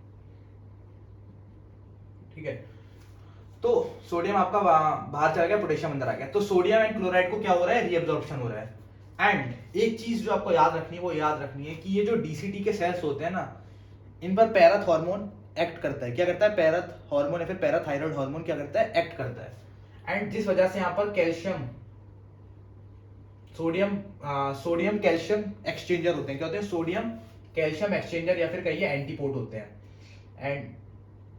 ठीक है। तो सोडियम आपका बाहर चला गया, पोटेशियम अंदर आ गया। तो सोडियम एंड क्लोराइड को क्या हो रहा है, रीअब्सॉर्प्शन हो रहा है। एंड एक चीज जो आपको याद रखनी है वो याद रखनी है कि ये जो डीसीटी के सेल्स होते हैं ना, इन पर पैराथ हार्मोन एक्ट करता है। क्या करता है, पैराथ हार्मोन या फिर पैराथायरॉइड हार्मोन क्या करता है, एक्ट करता है। एंड जिस वजह से यहाँ पर कैल्शियम सोडियम कैल्शियम एक्सचेंजर होते हैं। क्या होते हैं, सोडियम कैल्शियम एक्सचेंजर या फिर कहिए एंटीपोर्ट होते हैं। एंड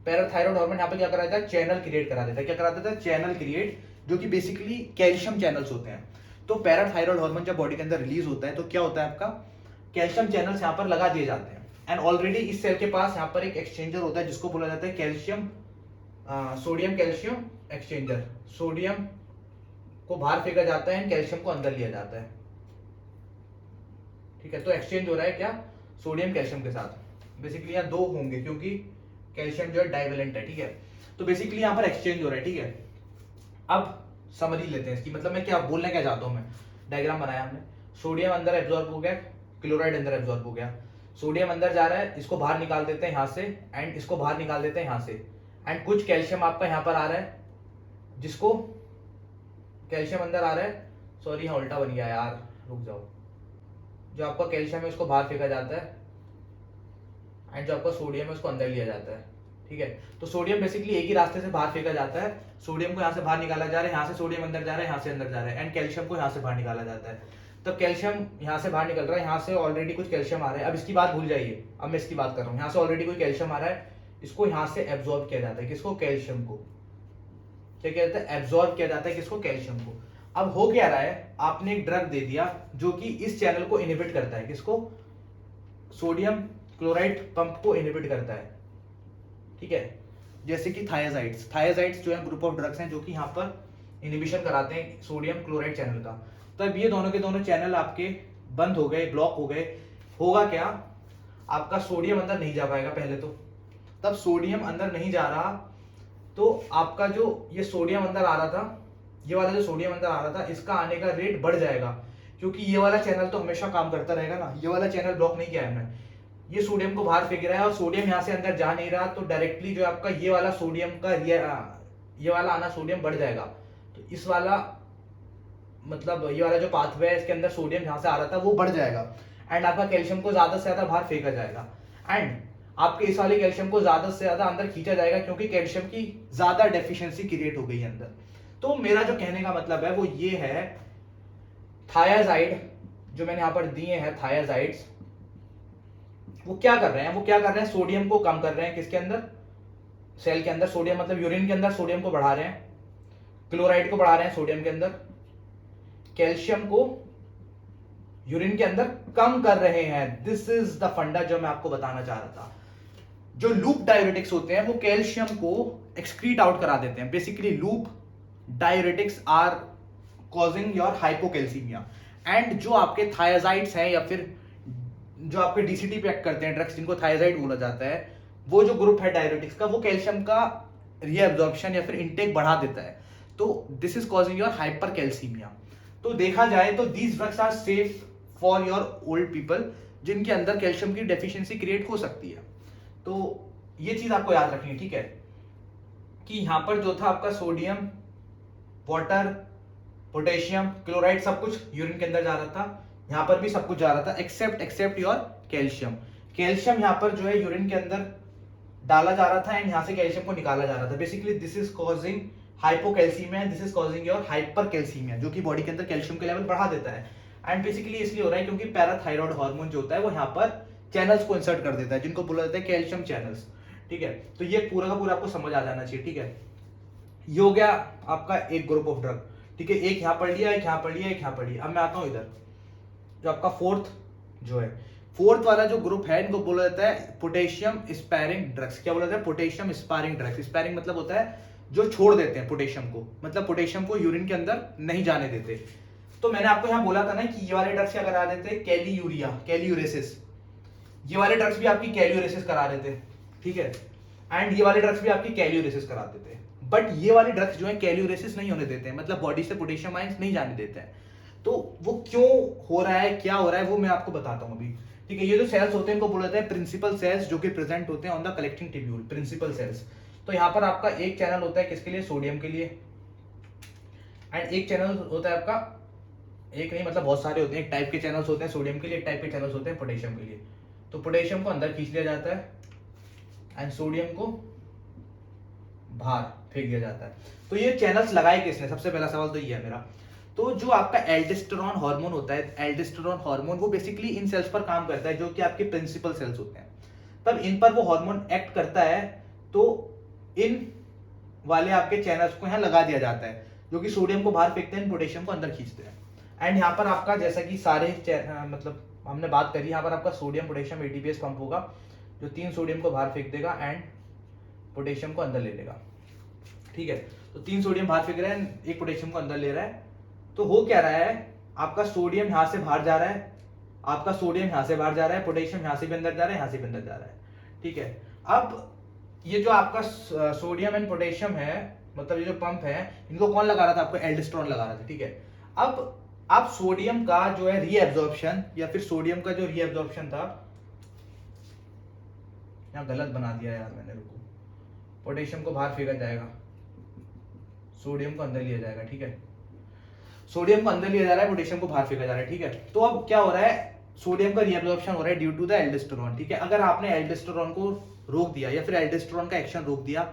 पैराथायरॉइड हार्मोन यहाँ पे क्या करा देता है, चैनल क्रिएट करा देता है। क्या करा देता है, चैनल क्रिएट, जो कि बेसिकली कैल्शियम चैनल्स होते हैं। तो पैराथायरॉइड हार्मोन जब बॉडी के अंदर रिलीज होता है तो क्या होता है, आपका कैल्शियम चैनल्स यहाँ पर लगा दिए जाते हैं। एंड ऑलरेडी इस सेल के पास यहाँ पर एक एक्सचेंजर होता है जिसको बोला जाता है calcium sodium calcium exchanger. Sodium को बाहर फेंका जाता है एंड कैल्शियम को अंदर लिया जाता है, ठीक है। तो एक्सचेंज हो रहा है क्या, सोडियम कैल्शियम के साथ। बेसिकली यहाँ 2 होंगे क्योंकि कैल्शियम जो है डाइवेलेंट है, ठीक है। तो बेसिकली यहाँ पर एक्सचेंज हो रहा है, ठीक है। अब समझ लेते हैं इसकी, मतलब मैं क्या बोलना क्या चाहता हूँ मैं। डायग्राम बनाया हमने, सोडियम अंदर एब्जॉर्ब हो गया, क्लोराइड अंदर एब्जॉर्ब हो गया। सोडियम अंदर जा रहा है, इसको बाहर निकाल देते हैं यहाँ से, एंड इसको बाहर निकाल देते हैं यहाँ से। एंड कुछ कैल्शियम आपका यहाँ पर आ रहा है, जिसको कैल्शियम अंदर आ रहा है, सॉरी यहाँ उल्टा बन गया यार, रुक जाओ। जो आपका कैल्शियम है उसको बाहर फेंका जाता है एंड जो आपका सोडियम है उसको अंदर लिया जाता है, ठीक है। तो सोडियम बेसिकली एक ही रास्ते से बाहर फेंका जाता है, सोडियम को यहाँ से बाहर निकाला जा रहा है, यहाँ से सोडियम अंदर जा रहा है, यहाँ से अंदर जा रहा है, एंड कैल्शियम को यहाँ से बाहर निकाला जाता है। तब कैल्शियम यहाँ से बाहर निकल रहा है, यहाँ से ऑलरेडी कुछ कैल्शियम आ रहा है। अब इसकी बात भूल जाइए, अब मैं इसकी बात कर रहा हूँ। यहाँ से ऑलरेडी कोई कैल्शियम आ रहा है, इसको यहाँ से एब्जॉर्ब किया जाता है, किसको, कैल्शियम को। क्या किया जाता है, एब्जॉर्ब किया जाता है, किसको, कैल्शियम को। अब हो क्या रहा है, आपने एक ड्रग दे दिया जो कि इस चैनल को इनहिबिट करता है, किसको, सोडियम क्लोराइड पंप को इनहिबिट करता है, ठीक है। जैसे कि थायाजाइड्स जो है ग्रुप ऑफ ड्रग्स हैं जो कि यहाँ पर इनहिबिशन कराते हैं सोडियम क्लोराइड चैनल का। तब ये दोनों के दोनों चैनल आपके बंद हो गए, ब्लॉक हो गए। होगा क्या, आपका सोडियम अंदर नहीं जा पाएगा पहले तो। तब सोडियम अंदर नहीं जा रहा तो आपका जो ये सोडियम अंदर आ रहा था, ये वाला जो सोडियम अंदर आ रहा था, इसका आने का रेट बढ़ जाएगा, क्योंकि ये वाला चैनल तो हमेशा काम करता रहेगा ना। ये वाला चैनल ब्लॉक नहीं किया है हमने, ये सोडियम को बाहर फेंक रहा है और सोडियम यहाँ से अंदर जा नहीं रहा, तो डायरेक्टली जो आपका ये वाला सोडियम का ये वाला आना सोडियम बढ़ जाएगा। तो इस वाला मतलब ये वाला जो पाथवे है इसके अंदर सोडियम जहां से आ रहा था वो बढ़ जाएगा एंड आपका कैल्शियम को ज्यादा से ज्यादा बाहर फेंका जाएगा एंड आपके इस वाले कैल्शियम को ज्यादा से ज्यादा अंदर खींचा जाएगा, क्योंकि कैल्शियम की ज्यादा डेफिशिएंसी क्रिएट हो गई है अंदर। तो मेरा जो कहने का मतलब है वो ये है, थायाजाइड जो मैंने यहां पर दिए हैं थायाजाइड्स, वो क्या कर रहे हैं, वो क्या कर रहे हैं, सोडियम को कम कर रहे हैं किसके अंदर, सेल के अंदर। सोडियम मतलब यूरिन के अंदर सोडियम को बढ़ा रहे हैं, क्लोराइड को बढ़ा रहे हैं सोडियम के अंदर, कैल्शियम को यूरिन के अंदर कम कर रहे हैं। दिस इज द फंडा जो मैं आपको बताना चाह रहा था। जो लूप डायरेटिक्स होते हैं वो कैल्शियम को एक्सक्रीट आउट करा देते हैं। Basically loop diuretics are causing your hypocalcemia and जो आपके थायाजाइड्स हैं या फिर जो आपके डीसीटी पे एक्ट करते हैं ड्रग्स जिनको थायाजाइड बोला जाता है, वो जो ग्रुप है डायरेटिक्स का वो कैल्शियम का रीअब्जॉर्प्शन या फिर इनटेक बढ़ा देता है। तो this is causing your hypercalcemia. तो देखा जाए तो these drugs are safe for your old people जिनके अंदर कैल्शियम की डेफिशिएंसी क्रिएट हो सकती है। तो ये चीज आपको याद रखनी है, ठीक है, कि यहां पर जो था आपका सोडियम, वाटर, पोटेशियम, क्लोराइड सब कुछ यूरिन के अंदर जा रहा था, यहां पर भी सब कुछ जा रहा था एक्सेप्ट योर कैल्शियम। कैल्शियम यहां पर जो है यूरिन के अंदर डाला जा रहा था एंड यहां से कैल्शियम को निकाला जा रहा था। Basically this is causing hypocalcaemia, this is causing your hypercalcaemia, जो कि बॉडी के अंदर कैल्शियम के लेवल बढ़ा देता है। एंड बेसिकली इसलिए हो रहा है क्योंकि पैराथायरॉयड हार्मोन जो होता है वो यहाँ पर चैनल्स को इंसर्ट कर देता है जिनको बोला जाता है कैल्शियम चैनल्स, ठीक है। तो ये पूरा का पूरा आपको समझ आ जाना चाहिए, ठीक है। ये हो गया आपका एक ग्रुप ऑफ ड्रग, ठीक है, एक यहाँ पढ़ लिया, एक यहाँ पढ़ लिया, एक यहाँ पढ़ लिया। अब मैं आता हूँ इधर, जो आपका फोर्थ वाला जो ग्रुप है इनको बोला जाता है पोटेशियम स्पैरिंग ड्रग्स। क्या बोला जाता है, पोटेशियम स्पैरिंग ड्रग्स। स्पैरिंग मतलब होता है जो छोड़ देते हैं पोटेशियम को, मतलब पोटेशियम को यूरिन के अंदर नहीं जाने देते। तो मैंने आपको यहाँ बोला था ना कि ये वाले ड्रग्स क्या करा देते हैं, कैलियूरेसिस। ये वाले ड्रग्स भी आपकी कैलियूरेसिस करा देते, ठीक है, एंड ये वाले ड्रग्स भी आपकी कैलियूरेसिस करा देते हैं। बट ये वाले ड्रग्स जो है कैलियूरेसिस नहीं होने देते हैं, मतलब बॉडी से पोटेशियम आयंस नहीं जाने देते हैं। तो वो क्यों हो रहा है, क्या हो रहा है, वो मैं आपको बताता हूं अभी, ठीक है। ये जो सेल्स होते हैं इनको बोला जाता है प्रिंसिपल सेल्स, जो कि प्रेजेंट होते हैं on the collecting tubule, principal cells. तो यहाँ पर आपका एक चैनल होता है किसके लिए, सोडियम के लिए, एंड एक चैनल होता है आपका, एक नहीं मतलब बहुत सारे होते हैं, एक टाइप के चैनल्स होते हैं सोडियम के लिए, एक टाइप के चैनल्स होते हैं पोटेशियम के लिए। तो पोटेशियम को अंदर खींच लिया जाता है एंड सोडियम को बाहर फेंक दिया जाता है। तो ये चैनल्स लगाए किसने, सबसे पहला सवाल तो ये है मेरा। तो जो आपका एल्डोस्टेरोन हार्मोन होता है, एल्डोस्टेरोन हार्मोन वो बेसिकली इन सेल्स पर काम करता है जो कि आपके प्रिंसिपल सेल्स होते हैं। तब इन पर वो हार्मोन एक्ट करता है, तो इन वाले आपके चैनल्स को यहाँ लगा दिया जाता है, जो कि सोडियम को बाहर फेंकते हैं, पोटेशियम को अंदर खींचते हैं। एंड यहाँ पर आपका जैसा कि सारे मतलब हमने बात करी, यहाँ पर आपका सोडियम पोटेशियम एटीपीएस पंप होगा, जो 3 सोडियम को बाहर फेंक देगा एंड पोटेशियम को अंदर ले लेगा, ठीक है। तो 3 सोडियम बाहर फेंक रहा है, 1 पोटेशियम को अंदर ले रहा है। तो हो क्या रहा है, आपका सोडियम यहां से बाहर जा रहा है, आपका सोडियम यहां से बाहर जा रहा है, पोटेशियम यहां से भी अंदर जा रहा है, यहां से भी अंदर जा रहा है, ठीक है। अब ये जो आपका सोडियम एंड पोटेशियम है, मतलब ये जो पंप है, इनको कौन लगा रहा था, आपको एल्डोस्टेरोन लगा रहा था, ठीक है। अब आप सोडियम का जो है रीएब्जॉर्प्शन या फिर सोडियम का जो रीएब्जॉर्प्शन था, यहां गलत बना दिया यार मैंने, रुको, पोटेशियम को बाहर फेंका जाएगा, सोडियम को अंदर लिया जाएगा, ठीक है। सोडियम को अंदर लिया जा रहा है, पोटेशियम को बाहर फेंका जा रहा है, ठीक है। तो अब क्या हो रहा है, सोडियम का रीअब्जॉर्प्शन हो रहा है ड्यू टू द एल्डोस्टेरोन, ठीक है। अगर आपने एल्डोस्टेरोन को रोक दिया या फिर एल्डोस्टेरोन का एक्शन रोक दिया,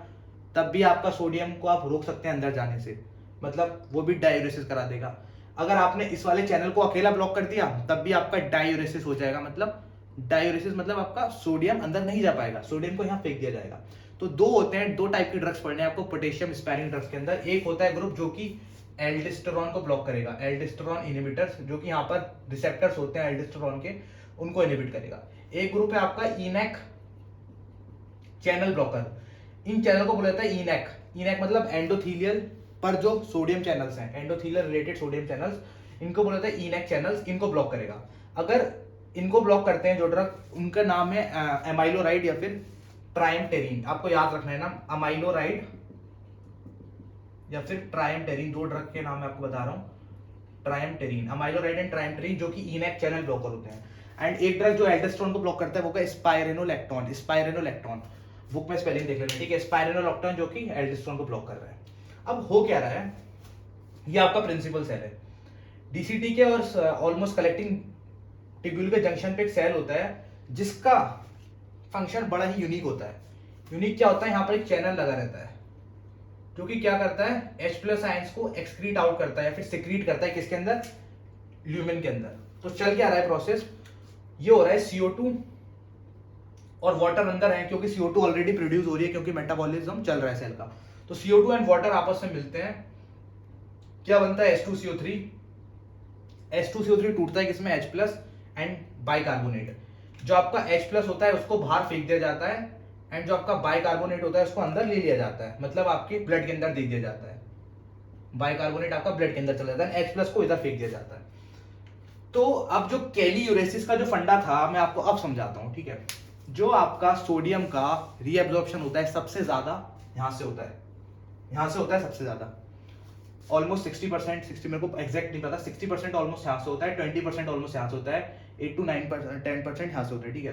तब भी आपका सोडियम को आप रोक सकते हैं अंदर जाने से, मतलब वो भी डायूरेसिस करा देगा। अगर आपने इस वाले चैनल को अकेला ब्लॉक कर दिया, तब भी आपका डायूरेसिस हो जाएगा, मतलब डायूरेसिस मतलब आपका सोडियम अंदर नहीं जा पाएगा, सोडियम को यहाँ फेंक दिया जाएगा। तो दो होते हैं, 2 टाइप के ड्रग्स पढ़ने हैं आपको पोटेशियम स्पैरिंग ड्रग्स के अंदर। एक होता है ग्रुप जो कि एल्डोस्टेरोन को ब्लॉक करेगा, एल्डोस्टेरोन इनहिबिटर्स, जो कि यहाँ पर रिसेप्टर्स होते हैं एल्डोस्टेरोन के, उनको इनहिबिट करेगा। एक ग्रुप है आपका इनैक चैनल ब्लॉकर, इन चैनल को बोला जाता है इनैक। इनैक मतलब एंडोथीलियल पर जो सोडियम चैनल्स हैं, एंडोथीलियल रिलेटेड सोडियम चैनल्स, इनको बोला जाता है इनैक चैनल्स, इनको ब्लॉक करेगा। अगर इनको ब्लॉक करते हैं जो ड्रग, उनका नाम है एमाइलोराइड या फिर ट्राइमटेरिन। आपको याद रखना है नाम, अमाइलोराइड या फिर ट्राइमटेरिन, 2 ड्रग के नाम मैं आपको बता रहा हूं, ट्राइमटेरिन, अमाइलोराइड एंड ट्राइमटेरिन, जो कि इनैक चैनल ब्लॉकर होते हैं। एंड एक ड्रग जो एल्डोस्टेरोन को ब्लॉक करता है वो का स्पाइरेनोलैक्टोन। स्पाइरेनोलैक्टोन बुक में स्पेलिंग देख लेना, ठीक है। स्पाइरेनोलैक्टोन जो कि एल्डोस्टेरोन को ब्लॉक कर रहा है। अब हो क्या रहा है, ये आपका प्रिंसिपल सेल है डीसीटी के और ऑलमोस्ट कलेक्टिंग टिब्यूल के जंक्शन पे एक सेल होता है जिसका फंक्शन बड़ा ही यूनिक होता है। यूनिक क्या होता है, यहाँ पर एक चैनल लगा रहता है जो कि क्या करता है, H+ आयंस को एक्सक्रीट आउट करता है या फिर सिक्रीट करता है किसके अंदर, ल्यूमेन के अंदर। तो चल क्या रहा है प्रोसेस, ये हो रहा है CO2 और वाटर अंदर है क्योंकि CO2 ऑलरेडी प्रोड्यूस हो रही है क्योंकि मेटाबॉलिज्म चल रहा है सेल का। तो CO2 एंड वाटर आपस में मिलते हैं, क्या बनता है H2CO3। H2CO3 टूटता है किसमें, H+ एंड बाइकार्बोनेट। जो आपका H+ होता है उसको बाहर फेंक दिया जाता है एंड जो आपका बाइकार्बोनेट होता है उसको अंदर ले लिया जाता है, मतलब आपके ब्लड के अंदर दे दिया जाता है। बाइकार्बोनेट आपका ब्लड के अंदर चला जाता है, H+ को इधर फेंक दिया जाता है। तो अब जो कैलीयूरेसिस का जो फंडा था मैं आपको अब समझाता हूं, ठीक है। जो आपका सोडियम का रीएब्जॉर्प्शन होता है सबसे ज्यादा यहां से होता है, यहां से होता है सबसे ज्यादा, ऑलमोस्ट 60%, 60 मेरे को एग्जैक्ट नहीं पता, 60% ऑलमोस्ट यहाँ से होता है, 20% ऑलमोस्ट यहाँ से होता है, 8 to 9%, 10% यहाँ से होता है, ठीक है।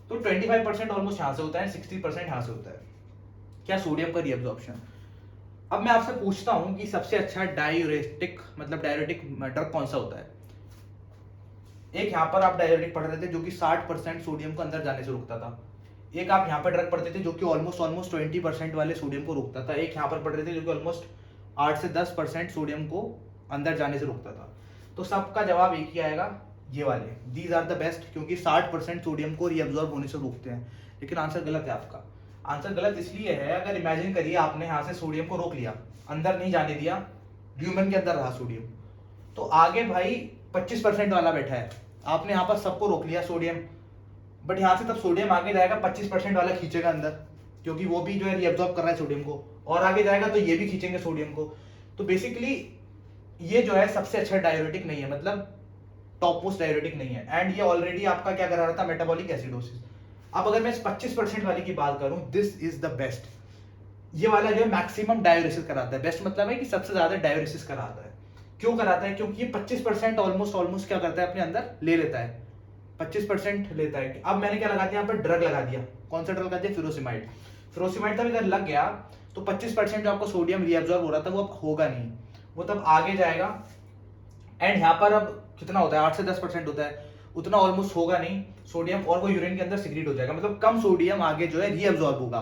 तो 25% ऑलमोस्ट यहाँ से होता है, 60% यहाँ से होता है, क्या, सोडियम का रीअब्जॉर्प्शन। अब मैं आपसे पूछता हूँ कि सबसे अच्छा डायूरेटिक मतलब डायूरेटिक ड्रग कौन सा होता है। एक यहाँ पर आप डायूरेटिक पढ़ रहे थे जो कि 60% सोडियम को अंदर जाने से रोकता था। एक आप यहाँ पर ड्रग पढ़ते थे जो कि ऑलमोस्ट 20% वाले सोडियम को रोकता था। एक यहाँ पर पढ़ रहे थे जो कि ऑलमोस्ट 8 से 10% सोडियम को अंदर जाने से रोकता था। तो सबका जवाब एक ही आएगा, ये वाले, दीज आर द बेस्ट, क्योंकि 60% सोडियम को रीअब्जॉर्ब होने से रोकते हैं। लेकिन आंसर गलत है आपका। आंसर गलत इसलिए है, अगर इमेजिन करिए आपने यहाँ से सोडियम को रोक लिया, अंदर नहीं जाने दिया, ल्यूमेन के अंदर रहा सोडियम, तो आगे भाई 25% वाला बैठा है, आपने यहाँ पर सबको रोक लिया सोडियम, बट यहाँ से तब सोडियम आगे जाएगा 25% वाला खींचेगा अंदर, क्योंकि वो भी जो है रीअब्जॉर्ब कर रहा है सोडियम को, और आगे जाएगा तो ये भी खींचेंगे सोडियम को। तो बेसिकली ये जो है सबसे अच्छा डायूरेटिक नहीं है, मतलब टॉप मोस्ट डायूरेटिक नहीं है। एंड ये ऑलरेडी आपका क्या करा रहा था, मेटाबॉलिक एसिडोसिस। अब अगर मैं इस 25% वाली की बात करूं, दिस इज द बेस्ट। ये वाला जो है मैक्सिमम डायूरेसिस कराता है। बेस्ट मतलब है कि सबसे ज्यादा डायूरेसिस कराता है। क्यों कराता है, क्योंकि ये 25% ऑलमोस्ट क्या करता है, अपने अंदर ले लेता है, 25% लेता है। अब मैंने क्या लगा दिया, यहाँ पर ड्रग लगा दिया। कौन सा ड्रग लगा दिया, फिरोसिमाइड। फिरोसिमाइड तब इधर लग गया तो 25% जो आपको सोडियम रीअब्जॉर्ब हो रहा था वो अब होगा नहीं, वो तब आगे जाएगा। एंड यहाँ पर अब कितना होता है, 8 से 10% होता है, उतना ऑलमोस्ट होगा नहीं सोडियम, और वो यूरिन के अंदर सिक्रीट हो जाएगा, मतलब कम सोडियम आगे जो है रीअब्जॉर्ब होगा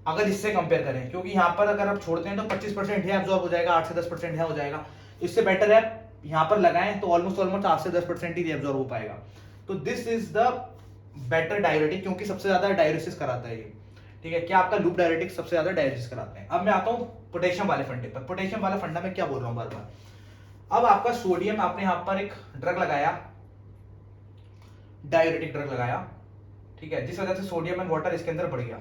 अगर इससे कंपेयर करें। क्योंकि यहाँ पर अगर आप छोड़ते हैं तो 25% ही एब्जॉर्ब हो जाएगा, 8 से 10% यहाँ हो जाएगा। इससे बेटर है यहाँ पर लगाएं तो ऑलमोस्ट 8 से 10% ही रीअब्जॉर्ब हो पाएगा। तो this is the better diuretic, क्योंकि सबसे ज्यादा डायूरेसिस कराता है ये, ठीक है। क्या आपका लूप डायूरेटिक सबसे ज्यादा डायूरेसिस कराते हैं। अब मैं आता हूँ पोटेशियम वाले फंडे पर। पोटेशियम वाला फंडा मैं क्या बोल रहा हूँ बार बार। अब आपका सोडियम, आपने यहाँ पर एक ड्रग लगाया, डायूरेटिक ड्रग लगाया, ठीक है, जिस वजह से सोडियम एंड वाटर इसके अंदर बढ़ गया।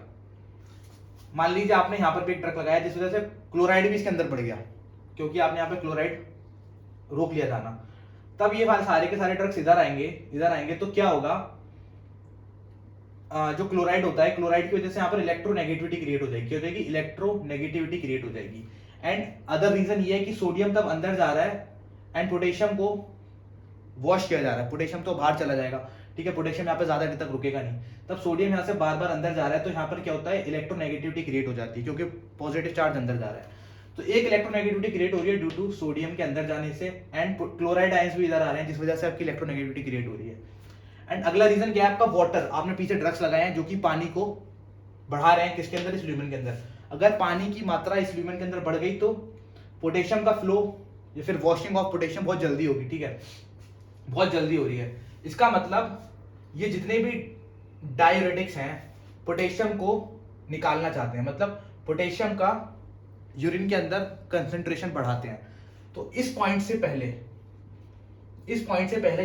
मान लीजिए आपने यहाँ पर भी एक ड्रग लगाया जिस वजह से क्लोराइड भी इसके अंदर बढ़ गया, क्योंकि आपने यहाँ पे क्लोराइड रोक लिया जाना। तब ये सारे के सारे ड्रग्स इधर आएंगे तो क्या होगा, जो क्लोराइड होता है, क्लोराइड की वजह से यहाँ पर इलेक्ट्रोनेगेटिविटी क्रिएट हो जाएगी। क्या हो जाएगी, इलेक्ट्रोनेगेटिविटी क्रिएट हो जाएगी। एंड अदर रीजन ये है कि सोडियम तब अंदर जा रहा है एंड पोटेशियम को वॉश किया जा रहा है, पोटेशियम तो बाहर चला जाएगा, ठीक है। पोटेशियम यहाँ पे ज्यादा देर तक रुकेगा नहीं, तब सोडियम यहाँ से बार बार अंदर जा रहा है, तो यहाँ पर क्या होता है, इलेक्ट्रोनेगेटिविटी क्रिएट हो जाती है, क्योंकि पॉजिटिव चार्ज अंदर जा रहा है। तो एक इलेक्ट्रोनेगेटिविटी क्रिएट हो रही है ड्यू टू सोडियम के अंदर जाने से, एंड क्लोराइड आयंस भी इधर आ रहे हैं जिस वजह से आपकी इलेक्ट्रोनेगेटिविटी क्रिएट हो रही है। एंड अगला रीजन क्या है, आपका वाटर। आपने पीछे ड्रग्स लगाए हैं जो कि पानी को बढ़ा रहे हैं, किसके अंदर, इस ल्यूमेन के अंदर। अगर पानी की मात्रा इस ल्यूमेन के अंदर बढ़ गई तो पोटेशियम का फ्लो या फिर वॉशिंग ऑफ पोटेशियम बहुत जल्दी होगी, ठीक है, बहुत जल्दी हो रही है। इसका मतलब ये जितने भी डायूरेटिक्स हैं पोटेशियम को निकालना चाहते हैं, मतलब पोटेशियम का यूरिन के अंदर कंसंट्रेशन बढ़ाते हैं। तो इस पॉइंट से पहले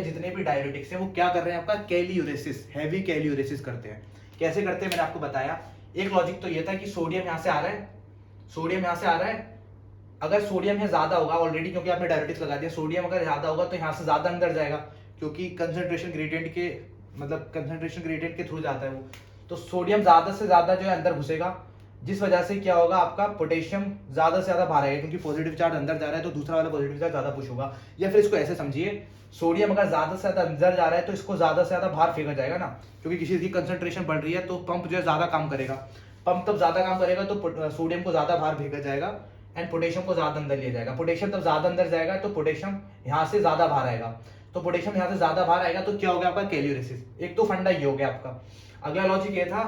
जितने भी डायूरेटिक्स हैं वो क्या कर रहे हैं, आपका कैलियूरेसिस, हैवी कैलियूरेसिस करते हैं। कैसे करते हैं मैंने आपको बताया। एक लॉजिक तो ये था कि सोडियम यहाँ से आ रहा है, अगर सोडियम यहाँ ज्यादा होगा ऑलरेडी, क्योंकि आपने डायूरेटिक्स लगा दिया, सोडियम अगर ज्यादा होगा तो यहाँ से ज्यादा अंदर जाएगा, क्योंकि कंसंट्रेशन ग्रेडियंट के थ्रू जाता है वो। तो सोडियम ज्यादा से ज्यादा जो है अंदर घुसेगा, जिस वजह से क्या होगा, आपका पोटेशियम ज्यादा से ज्यादा बाहर आएगा, क्योंकि पॉजिटिव चार्ज अंदर जा रहा है तो दूसरा वाला पॉजिटिव चार्ज ज्यादा पुश होगा। या फिर इसको ऐसे समझिए, सोडियम अगर ज्यादा से ज्यादा अंदर जा रहा है तो इसको ज्यादा से ज्यादा बाहर फेंका जाएगा ना, क्योंकि किसी की कंसंट्रेशन बढ़ रही है तो पंप जो है ज्यादा काम करेगा। पंप तब ज्यादा काम करेगा तो सोडियम को ज्यादा बाहर फेंका जाएगा एंड पोटेशियम को ज्यादा अंदर लिया जाएगा। पोटेशियम तब ज्यादा अंदर जाएगा तो पोटेशियम यहाँ से ज्यादा बाहर आएगा। तो पोटेशियम यहाँ से ज्यादा बाहर आएगा तो क्या हो गया आपका, कैल्यूरेसिस। एक तो फंडा ये हो गया आपका। अगला लॉजिक ये था,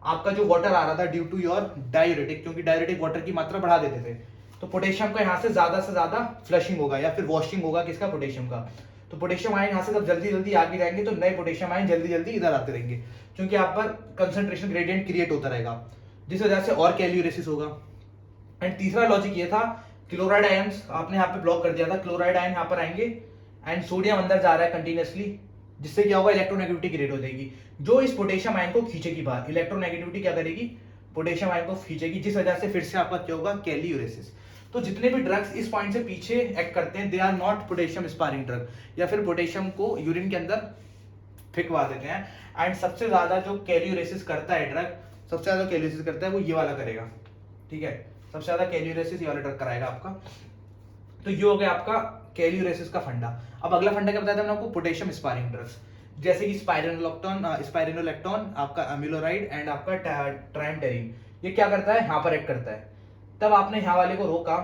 आपका जो वाटर आ रहा था ड्यू टू योर डायूरेटिक, क्योंकि डायूरेटिक वाटर की मात्रा बढ़ा देते थे, तो पोटेशियम का यहाँ से ज्यादा फ्लशिंग होगा या फिर वॉशिंग होगा किसका, पोटेशियम का। तो पोटेशियम आयन यहाँ से जब जल्दी जल्दी आगे जाएंगे तो नए पोटेशियम आयन जल्दी जल्दी इधर आते रहेंगे, क्योंकि यहाँ पर कंसंट्रेशन ग्रेडियंट क्रिएट होता रहेगा, जिस वजह से और कैल्यूरेसिस होगा। एंड तीसरा लॉजिक ये था, क्लोराइड आयंस आपने यहाँ पे ब्लॉक कर दिया था, क्लोराइड आयन यहाँ पर आएंगे एंड सोडियम अंदर जा रहा है कंटिन्यूअसली, जिससे क्या होगा, इलेक्ट्रोनेगेटिविटी क्रिएट हो जाएगी जो इस पोटेशियम आयन को खींचेगी बाहर। इलेक्ट्रोनेगेटिविटी क्या करेगी, पोटेशियम आयन को खींचेगी, जिस वजह से फिर से आपका क्या होगा, कैल्यूरेसिस। तो जितने भी ड्रग्स इस पॉइंट से पीछे एक्ट करते हैं, they are not potassium sparing drug, या फिर पोटेशियम को यूरिन के अंदर फेंकवा देते हैं। एंड सबसे ज्यादा जो कैल्यूरेसिस करता है ड्रग, सबसे ज्यादा कैल्यूरेसिस करता है वो ये वाला करेगा, ठीक है, सबसे ज्यादा कैल्यूरेसिस ये वाला ड्रग कराएगा आपका। तो ये हो गया आपका कैल्यूरेसिस का फंडा। अब अगला फंडा क्या बताया था मैंने आपको, पोटेशियम स्पारिंग ड्रग्स, जैसे कि स्पाइरेनोलेक्टोन, आपका अमिलोराइड एंड आपका ट्राइमटेरिन। ये क्या करता है, यहाँ पर एक्ट करता है। तब आपने यहाँ वाले को रोका,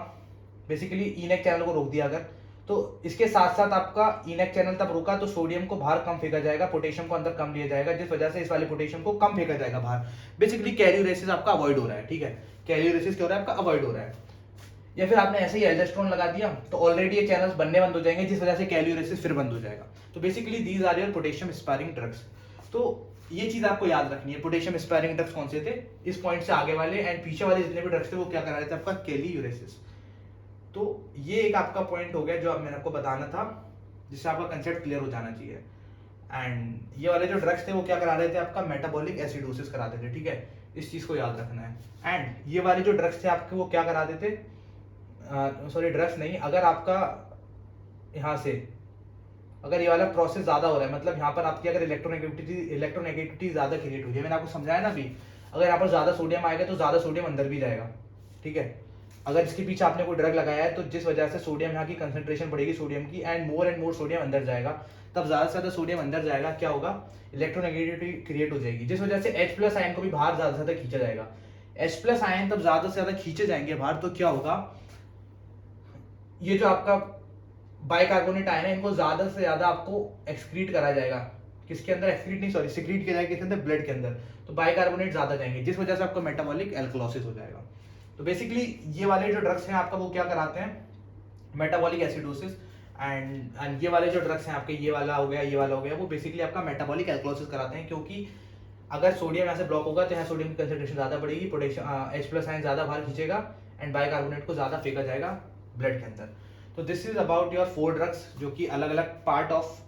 बेसिकली इनेक चैनल को रोक दिया अगर, तो इसके साथ साथ आपका इनेक चैनल तब रोका तो सोडियम को बाहर कम फेंका जाएगा, पोटेशियम को अंदर कम लिया जाएगा, जिस वजह से इस वाले पोटेशियम को कम फेंका जाएगा बाहर। बेसिकली कैल्यूरेसिस आपका अवॉइड हो रहा है, ठीक है, कैल्यूरेसिस क्या हो रहा है आपका, अवॉइड हो रहा है। या फिर आपने ऐसे ही एल्डोस्टेरोन लगा दिया तो ऑलरेडी ये चैनल्स बनने बंद हो जाएंगे, जिस वजह से कैल्यूरेसिस फिर बंद हो जाएगा। तो basically these are your potassium sparing drugs. तो ये चीज आपको याद रखनी है, पोटेशियम स्पारिंग ड्रग्स कौन से थे, इस पॉइंट से आगे वाले एंड पीछे वाले जितने भी ड्रग्स थे वो क्या करा रहे थे, आपका कैल्यूरेसिस। तो ये एक आपका पॉइंट हो गया जो अब मैंने आपको बताना था, जिससे आपका कंसेप्ट क्लियर हो जाना चाहिए। एंड ये वाले जो ड्रग्स थे वो क्या करा रहे थे, आपका मेटाबॉलिक एसिडोसिस कराते थे, ठीक है, इस चीज को याद रखना है। एंड ये वाले जो ड्रग्स थे आपके वो क्या कराते थे, सॉरी ड्रग्स नहीं, अगर आपका यहाँ से अगर ये वाला प्रोसेस ज्यादा हो रहा है, मतलब यहाँ पर आपकी अगर इलेक्ट्रोनेगेटिविटी ज्यादा क्रिएट हो जाए, मैंने आपको समझाया ना अभी, अगर यहाँ पर ज्यादा सोडियम आएगा तो ज्यादा सोडियम अंदर भी जाएगा, ठीक है। अगर इसके पीछे आपने कोई ड्रग लगाया है तो जिस वजह से सोडियम यहाँ की कंसंट्रेशन बढ़ेगी सोडियम की एंड मोर सोडियम अंदर जाएगा, तब ज्यादा से ज्यादा सोडियम अंदर जाएगा, क्या होगा, इलेक्ट्रोनेगेटिविटी क्रिएट हो जाएगी, जिस वजह से H+ आयन को भी बाहर ज्यादा से ज्यादा खींचा जाएगा। H+ आयन तब ज्यादा से ज्यादा खींचे जाएंगे बाहर, तो क्या होगा, ये जो आपका बाइकार्बोनेट आयन है इनको ज्यादा से ज्यादा आपको एक्सक्रीट करा जाएगा, किसके अंदर, एक्सक्रीट नहीं सॉरी सिक्रीट किया जाएगा, किसके अंदर, ब्लड के अंदर। तो बाइकार्बोनेट ज्यादा जाएंगे, जिस वजह से आपको मेटाबॉलिक एल्कलोसिस हो जाएगा। तो बेसिकली ये वाले जो ड्रग्स हैं आपका वो क्या कराते हैं, मेटाबॉलिक एसिडोसिस। एंड ये वाले जो ड्रग्स हैं आपके, ये वाला हो गया, ये वाला हो गया, वो बेसिकली आपका मेटाबॉलिक एल्कलोसिस कराते हैं, क्योंकि अगर सोडियम यहाँ से ब्लॉक होगा तो यहाँ सोडियम की कंसंट्रेशन ज्यादा बढ़ेगी, पोटेशियम H+ आयन ज्यादा बाहर खींचेगा एंड बाइकार्बोनेट को ज्यादा फेंका जाएगा ब्लड के अंदर। तो this is about your 4 drugs जो कि अलग अलग पार्ट ऑफ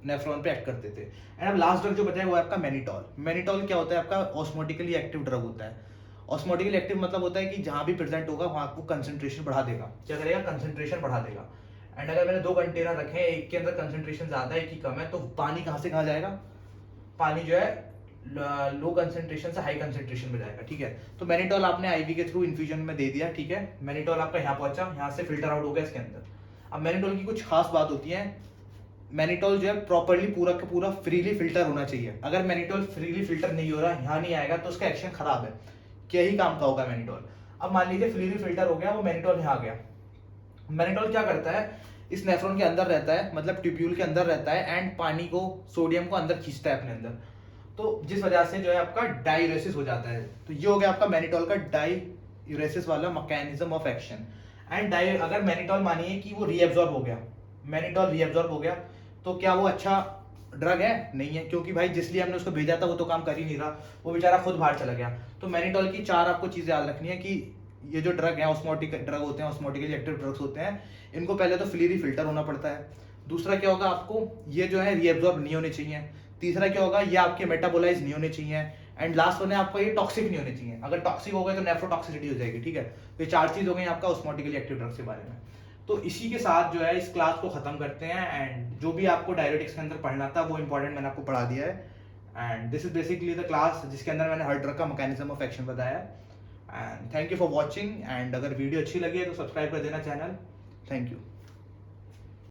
नेफ्रॉन पे एक्ट करते थे। एंड अब लास्ट ड्रग जो बचा है वो है आपका मैनिटॉल। मैनिटॉल क्या होता है, आपका ऑस्मोटिकली एक्टिव ड्रग होता है। ऑस्मोटिकली एक्टिव मतलब होता है कि जहां भी प्रेजेंट होगा वहां आपको कंसंट्रेशन बढ़ा देगा, क्या करेगा, कंसंट्रेशन बढ़ा देगा। एंड अगर मैंने 2 कंटेनर रखे हैं, एक के अंदर कंसंट्रेशन ज्यादा है, एक ही कम है, तो पानी कहां से कहां जाएगा, पानी जो है लो कंसंट्रेशन से हाई कंसंट्रेशन में जाएगा, ठीक है। तो मैनिटॉल आपने आईवी के थ्रू इन्फ्यूजन में दे दिया, ठीक है, मैनिटॉल आपका यहाँ पहुंचा, यहाँ से फिल्टर आउट हो गया इसके अंदर। अब मैनिटॉल की कुछ खास बात होती है, मैनिटॉल जो है प्रॉपर्ली पूरा का पूरा फ्रीली फिल्टर होना चाहिए। अगर मैनिटॉल फ्रीली फिल्टर नहीं हो रहा, यहाँ नहीं आएगा, तो उसका एक्शन खराब है, क्या ही काम का होगा मैनिटॉल। अब मान लीजिए फ्रीली फिल्टर हो गया, वो मैनिटॉल यहाँ आ गया। मैनिटॉल क्या करता है, इस नेफ्रॉन के अंदर रहता है, मतलब ट्यूब्यूल के अंदर रहता है एंड पानी को, सोडियम को अंदर खींचता है अपने अंदर, तो जिस वजह से जो है आपका डायूरेसिस हो जाता है। तो ये हो गया आपका मैनिटॉल का डायूरेसिस वाला मैकेनिज्म ऑफ एक्शन। एंड अगर मैनिटॉल मानिए कि वो रीएब्जॉर्ब हो गया, मैनिटॉल रीएब्जॉर्ब हो गया, तो क्या वो अच्छा ड्रग है, नहीं है, क्योंकि भाई जिसलिए हमने उसको भेजा था वो तो काम कर ही नहीं रहा, वो बेचारा खुद बाहर चला गया। तो मैनिटॉल की 4 आपको चीजें याद रखनी है कि ये जो ड्रग है ऑस्मोटिक ड्रग होते हैं, ऑस्मोटिकली एक्टिव ड्रग्स होते हैं, इनको पहले तो फ्रीली फिल्टर होना पड़ता है। दूसरा क्या होगा, आपको ये जो है रीएब्जॉर्ब नहीं होने चाहिए। तीसरा क्या होगा, ये आपके मेटाबोलाइज नहीं होने चाहिए। एंड लास्ट वन है आपको ये टॉक्सिक नहीं होने चाहिए, अगर टॉक्सिक हो गए तो नेफ्रोटॉक्सिसिटी हो जाएगी, ठीक है। तो ये 4 चीज हो गई आपका ऑस्मोटिकली एक्टिव ड्रग्स के बारे में। तो इसी के साथ जो है इस क्लास को खत्म करते हैं। एंड जो भी आपको डायरेटिक्स के अंदर पढ़ना था वो इंपॉर्टेंट मैंने आपको पढ़ा दिया है। And this is basically the class जिसके अंदर मैंने हर ड्रग का मैकेनिज्म ऑफ एक्शन बताया। And thank you for watching, and अगर वीडियो अच्छी लगी है तो सब्सक्राइब कर देना चैनल। Thank you.